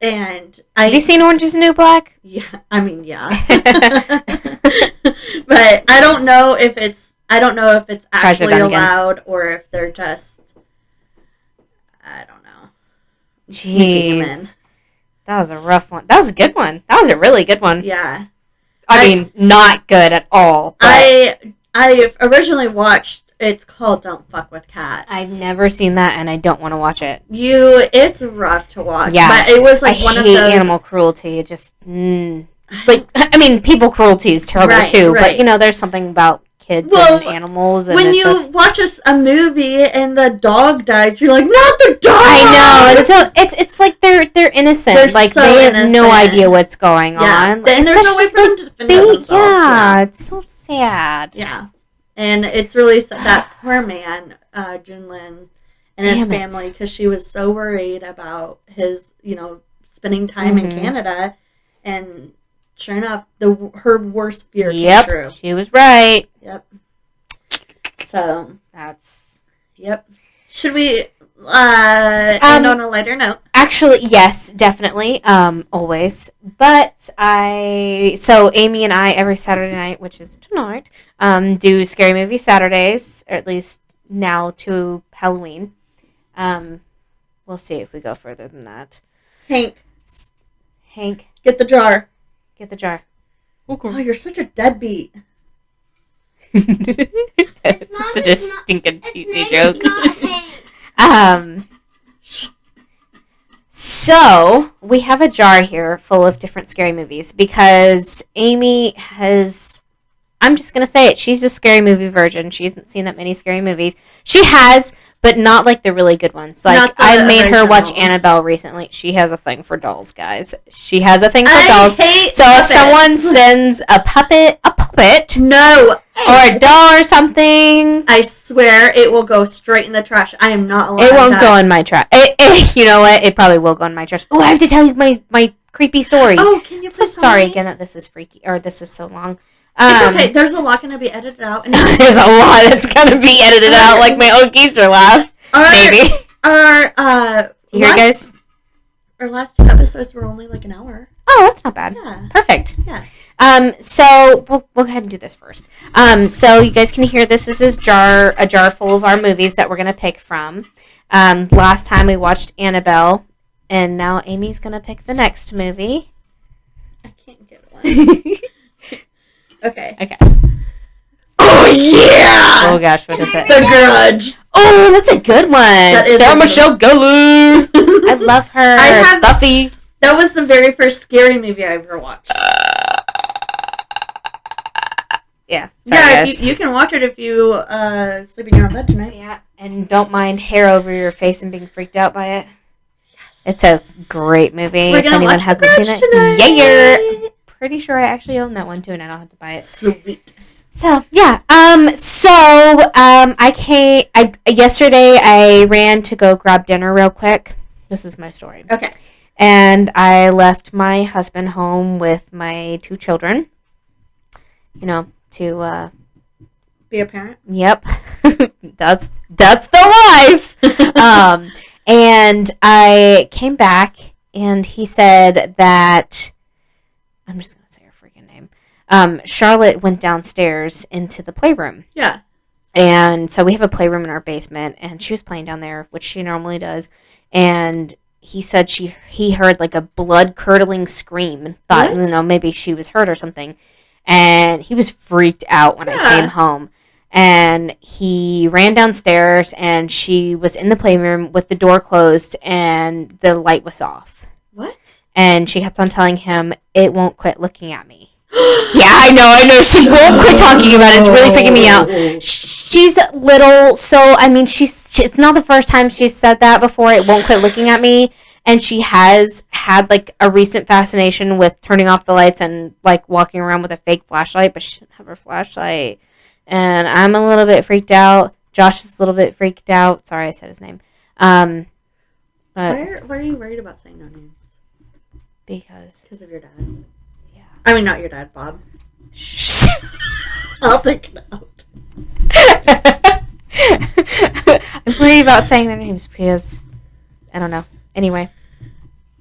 Speaker 2: And
Speaker 1: have you seen Orange Is the New Black?
Speaker 2: Yeah, I mean, yeah. But I don't know if it's actually allowed or if they're just, I don't know.
Speaker 1: Jeez. That was a rough one. That was a good one. That was a really good one.
Speaker 2: Yeah.
Speaker 1: I mean, not good at all.
Speaker 2: But I originally watched, it's called Don't Fuck with Cats.
Speaker 1: I've never seen that, and I don't want to watch it.
Speaker 2: It's rough to watch.
Speaker 1: Yeah.
Speaker 2: But it was like one of those.
Speaker 1: I hate animal cruelty. It just, like, I mean, people cruelty is terrible too, but, you know, there's something about kids and animals. And
Speaker 2: when you watch a movie and the dog dies, you're like, not the dog!
Speaker 1: I know. It's like they're innocent.
Speaker 2: They're
Speaker 1: like,
Speaker 2: so
Speaker 1: they have
Speaker 2: innocent.
Speaker 1: no idea what's going on.
Speaker 2: And there's no way for them to defend themselves.
Speaker 1: Yeah, it's so sad.
Speaker 2: Yeah. And it's really sad. That poor man, Junlin, and his family, because she was so worried about his, spending time in Canada. And sure enough, her worst fear came true.
Speaker 1: She was right.
Speaker 2: Yep. So.
Speaker 1: That's.
Speaker 2: Yep. Should we end on a lighter note?
Speaker 1: Actually, yes, definitely. Always. But so Amy and I, every Saturday night, which is tonight, do Scary Movie Saturdays, or at least now to Halloween. We'll see if we go further than that. Hank.
Speaker 2: Get the jar.
Speaker 1: Get the jar.
Speaker 2: Okay. Oh, you're such a deadbeat.
Speaker 1: It's such a stinking cheesy joke. So we have a jar here full of different scary movies because Amy has, I'm just going to say it, she's a scary movie virgin. She hasn't seen that many scary movies. She has, but not like the really good ones. Like, I made her watch Annabelle recently. She has a thing for dolls, guys. She has a thing for dolls. So if someone sends a puppet,
Speaker 2: no,
Speaker 1: or a doll or something,
Speaker 2: I swear it will go straight in the trash. I am not allowed.
Speaker 1: It won't go in my trash. You know what? It probably will go in my trash. Oh, I have to tell you my creepy story.
Speaker 2: Oh, can you?
Speaker 1: So sorry again that this is freaky or this is so long.
Speaker 2: It's okay. There's a lot going to be edited out. And
Speaker 1: there's a lot that's going to be edited out, like my old geezer laugh. Maybe. You hear, guys?
Speaker 2: Our last 2 episodes were only like an hour.
Speaker 1: Oh, that's not bad.
Speaker 2: Yeah.
Speaker 1: Perfect.
Speaker 2: Yeah.
Speaker 1: So we'll go ahead and do this first. So you guys can hear this. This is a jar full of our movies that we're going to pick from. Last time we watched Annabelle, and now Amy's going to pick the next movie.
Speaker 2: I can't get one. Okay.
Speaker 1: Oh, yeah! Oh, gosh, what is it?
Speaker 2: The Grudge.
Speaker 1: Oh, that's a good one. Sarah Michelle Gellar. I love her. Buffy.
Speaker 2: That was the very first scary movie I ever watched.
Speaker 1: Yeah. Sorry, guys.
Speaker 2: You can watch it if you sleep in your own bed tonight.
Speaker 1: Yeah, and don't mind hair over your face and being freaked out by it. Yes. It's a great movie. If anyone hasn't seen it, yeah. Pretty sure I actually own that one too, and I don't have to buy it.
Speaker 2: Sweet.
Speaker 1: So yeah. Yesterday I ran to go grab dinner real quick. This is my story.
Speaker 2: Okay.
Speaker 1: And I left my husband home with my 2 children. To
Speaker 2: be a parent.
Speaker 1: Yep. that's the life. And I came back and he said that I'm just going to say her freaking name. Charlotte went downstairs into the playroom.
Speaker 2: Yeah.
Speaker 1: And so we have a playroom in our basement, and she was playing down there, which she normally does. And he said he heard like a blood-curdling scream and thought, maybe she was hurt or something. And he was freaked out when I came home. And he ran downstairs, and she was in the playroom with the door closed, and the light was off.
Speaker 2: What?
Speaker 1: And she kept on telling him, "It won't quit looking at me." Yeah, I know. She won't quit talking about it. It's really freaking me out. She's little, so, I mean, it's not the first time she's said that before. It won't quit looking at me. And she has had, like, a recent fascination with turning off the lights and, like, walking around with a fake flashlight, but she doesn't have her flashlight. And I'm a little bit freaked out. Josh is a little bit freaked out. Sorry, I said his name. But
Speaker 2: why are you worried about saying no names?
Speaker 1: Because
Speaker 2: of your dad.
Speaker 1: Yeah.
Speaker 2: I mean, not your dad, Bob.
Speaker 1: Shh.
Speaker 2: I'll take it out.
Speaker 1: I'm worried about saying their names because I don't know. Anyway.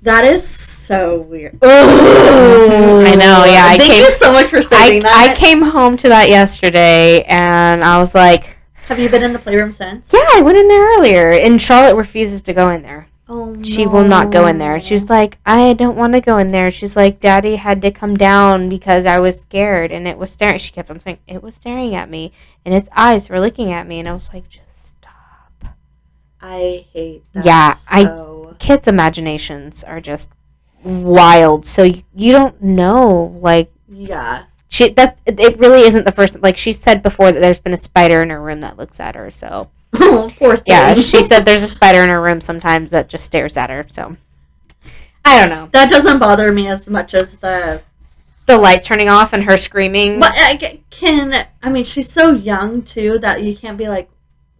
Speaker 2: That is so weird.
Speaker 1: Oh, I know, yeah.
Speaker 2: Thank you so much for saying that.
Speaker 1: I came home to that yesterday, and I was like...
Speaker 2: Have you been in the playroom since?
Speaker 1: Yeah, I went in there earlier, and Charlotte refuses to go in there.
Speaker 2: Oh, no.
Speaker 1: She will not go in there. She's like, I don't want to go in there. She's like, Daddy had to come down because I was scared, and it was staring. She kept on saying, it was staring at me, and its eyes were looking at me, and I was like, just stop.
Speaker 2: I hate that.
Speaker 1: Yeah, kids' imaginations are just wild. So you don't know, like,
Speaker 2: yeah.
Speaker 1: It really isn't the first. Like she said before, that there's been a spider in her room that looks at her. So
Speaker 2: oh, poor thing.
Speaker 1: Yeah, she said there's a spider in her room sometimes that just stares at her. So I don't know.
Speaker 2: That doesn't bother me as much as the
Speaker 1: lights turning off and her screaming.
Speaker 2: But I mean, she's so young too that you can't be like,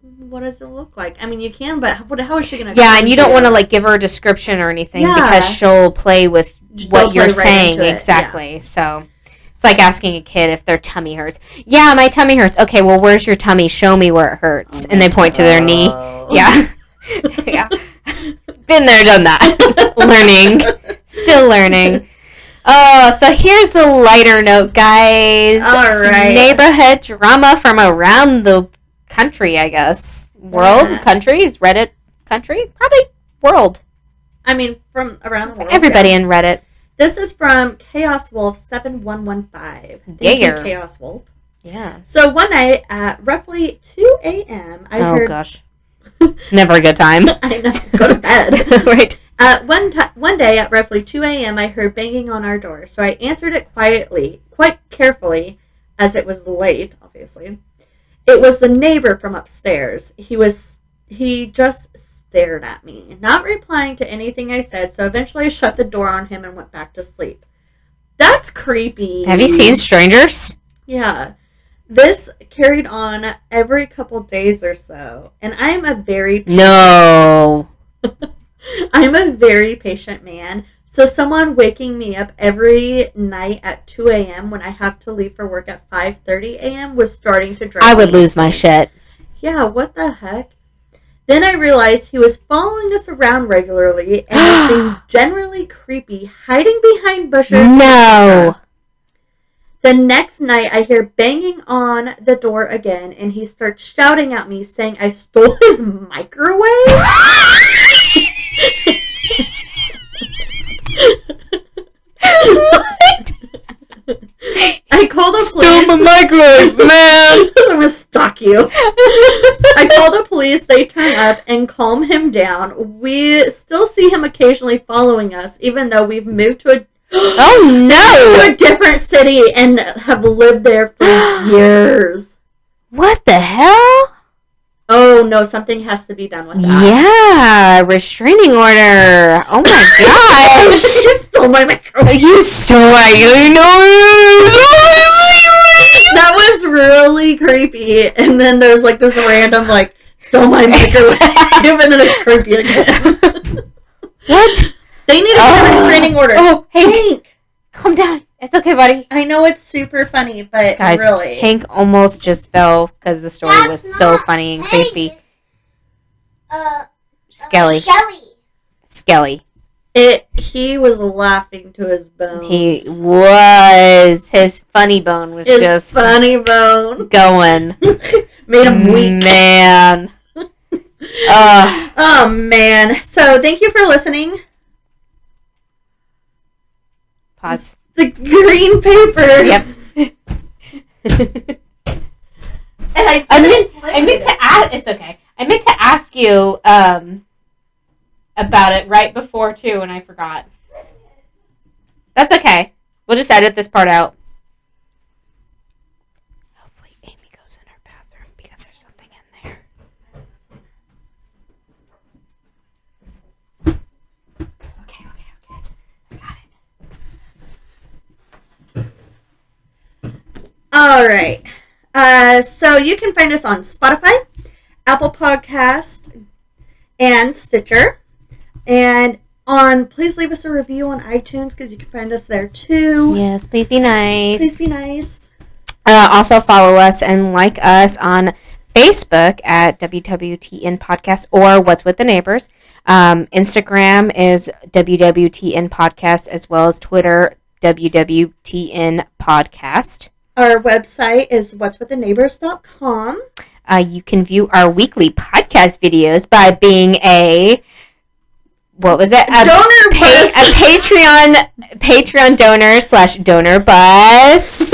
Speaker 2: what does it look like? I mean, you can, but how is she gonna?
Speaker 1: Yeah, and you don't want to like give her a description or anything because she'll play with what you're saying exactly. Yeah. So. It's like asking a kid if their tummy hurts. Yeah, my tummy hurts. Okay, well, where's your tummy? Show me where it hurts. And they point to their knee. Yeah. Yeah. Been there, done that. Learning. Still learning. Oh, so here's the lighter note, guys. All right. Neighborhood drama from around the country, I guess. World? Country? Is Reddit country? Probably world.
Speaker 2: I mean, from around the world.
Speaker 1: Everybody in Reddit.
Speaker 2: This is from Chaos Wolf 7115. Thank you, Chaos Wolf.
Speaker 1: Yeah.
Speaker 2: So one night at roughly 2 a.m., I heard... Oh,
Speaker 1: gosh. It's never a good time.
Speaker 2: I know. Go to bed.
Speaker 1: Right.
Speaker 2: One day at roughly 2 a.m., I heard banging on our door. So I answered it quietly, quite carefully, as it was late, obviously. It was the neighbor from upstairs. He just stared at me, not replying to anything I said, so eventually I shut the door on him and went back to sleep. That's creepy.
Speaker 1: Have you seen strangers?
Speaker 2: Yeah. This carried on every couple days or so, and I'm a very...
Speaker 1: No!
Speaker 2: I'm a very patient man, so someone waking me up every night at 2 a.m. when I have to leave for work at 5:30 a.m. was starting to drive me
Speaker 1: I would lose my shit.
Speaker 2: Yeah, what the heck? Then I realized he was following us around regularly and was being generally creepy, hiding behind bushes.
Speaker 1: No!
Speaker 2: The next night, I hear banging on the door again, and he starts shouting at me, saying I stole his microwave?
Speaker 1: What?
Speaker 2: I called the
Speaker 1: Stole
Speaker 2: police.
Speaker 1: my microwave, man!
Speaker 2: I'm gonna stalk you. I called the police. They turn up and calm him down. We still see him occasionally following us, even though we've moved to a different city and have lived there for years.
Speaker 1: What the hell?
Speaker 2: Oh no, something has to be done with that.
Speaker 1: Yeah, restraining order. Oh my gosh.
Speaker 2: You stole my microwave.
Speaker 1: You stole my
Speaker 2: That was really creepy. And then there's like this random like stole my microwave, and then it's creepy again.
Speaker 1: What?
Speaker 2: They need to get a restraining order.
Speaker 1: Oh, Hank, calm down. It's okay, buddy.
Speaker 2: I know it's super funny, but
Speaker 1: guys,
Speaker 2: really,
Speaker 1: Hank almost just fell because the story was so funny and creepy. Skelly.
Speaker 3: Skelly.
Speaker 1: Skelly.
Speaker 2: He was laughing to his bones.
Speaker 1: He was. His funny bone was
Speaker 2: his
Speaker 1: just
Speaker 2: funny bone
Speaker 1: going.
Speaker 2: made him weak.
Speaker 1: Man.
Speaker 2: Oh man. So thank you for listening.
Speaker 1: Pause.
Speaker 2: The green paper.
Speaker 1: Yep.
Speaker 2: And
Speaker 1: I meant to ask. It's okay. I meant to ask you about it right before too, and I forgot. That's okay. We'll just edit this part out. Hopefully, Amy goes in her bathroom because there's something in there. Okay. I got it.
Speaker 2: All right. So you can find us on Spotify, Apple Podcast, and Stitcher. And please leave us a review on iTunes because you can find us there too.
Speaker 1: Yes, please be nice.
Speaker 2: Please be nice.
Speaker 1: Also follow us and like us on Facebook at wwtnpodcast or What's With the Neighbors. Instagram is wwtnpodcast as well as Twitter wwtnpodcast.
Speaker 2: Our website is what'swiththeneighbors.com.
Speaker 1: You can view our weekly podcast videos by being a donor bus. A Patreon donor / donor bus.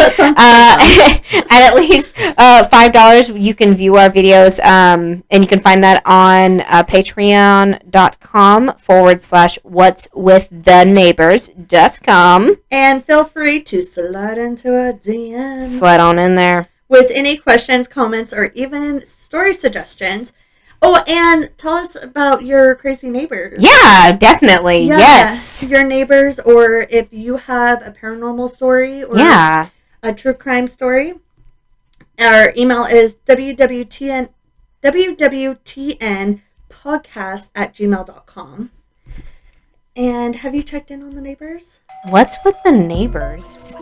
Speaker 1: At least $5 you can view our videos, and you can find that on patreon.com / what'swiththeneighbors.com.
Speaker 2: And feel free to slide into a DM.
Speaker 1: Slide on in there.
Speaker 2: With any questions, comments, or even story suggestions. Oh, and tell us about your crazy neighbors.
Speaker 1: Yeah, definitely. Yeah, yes.
Speaker 2: Your neighbors, or if you have a paranormal story or a true crime story. Our email is wwtnpodcast@gmail.com. And have you checked in on the neighbors?
Speaker 1: What's with the neighbors?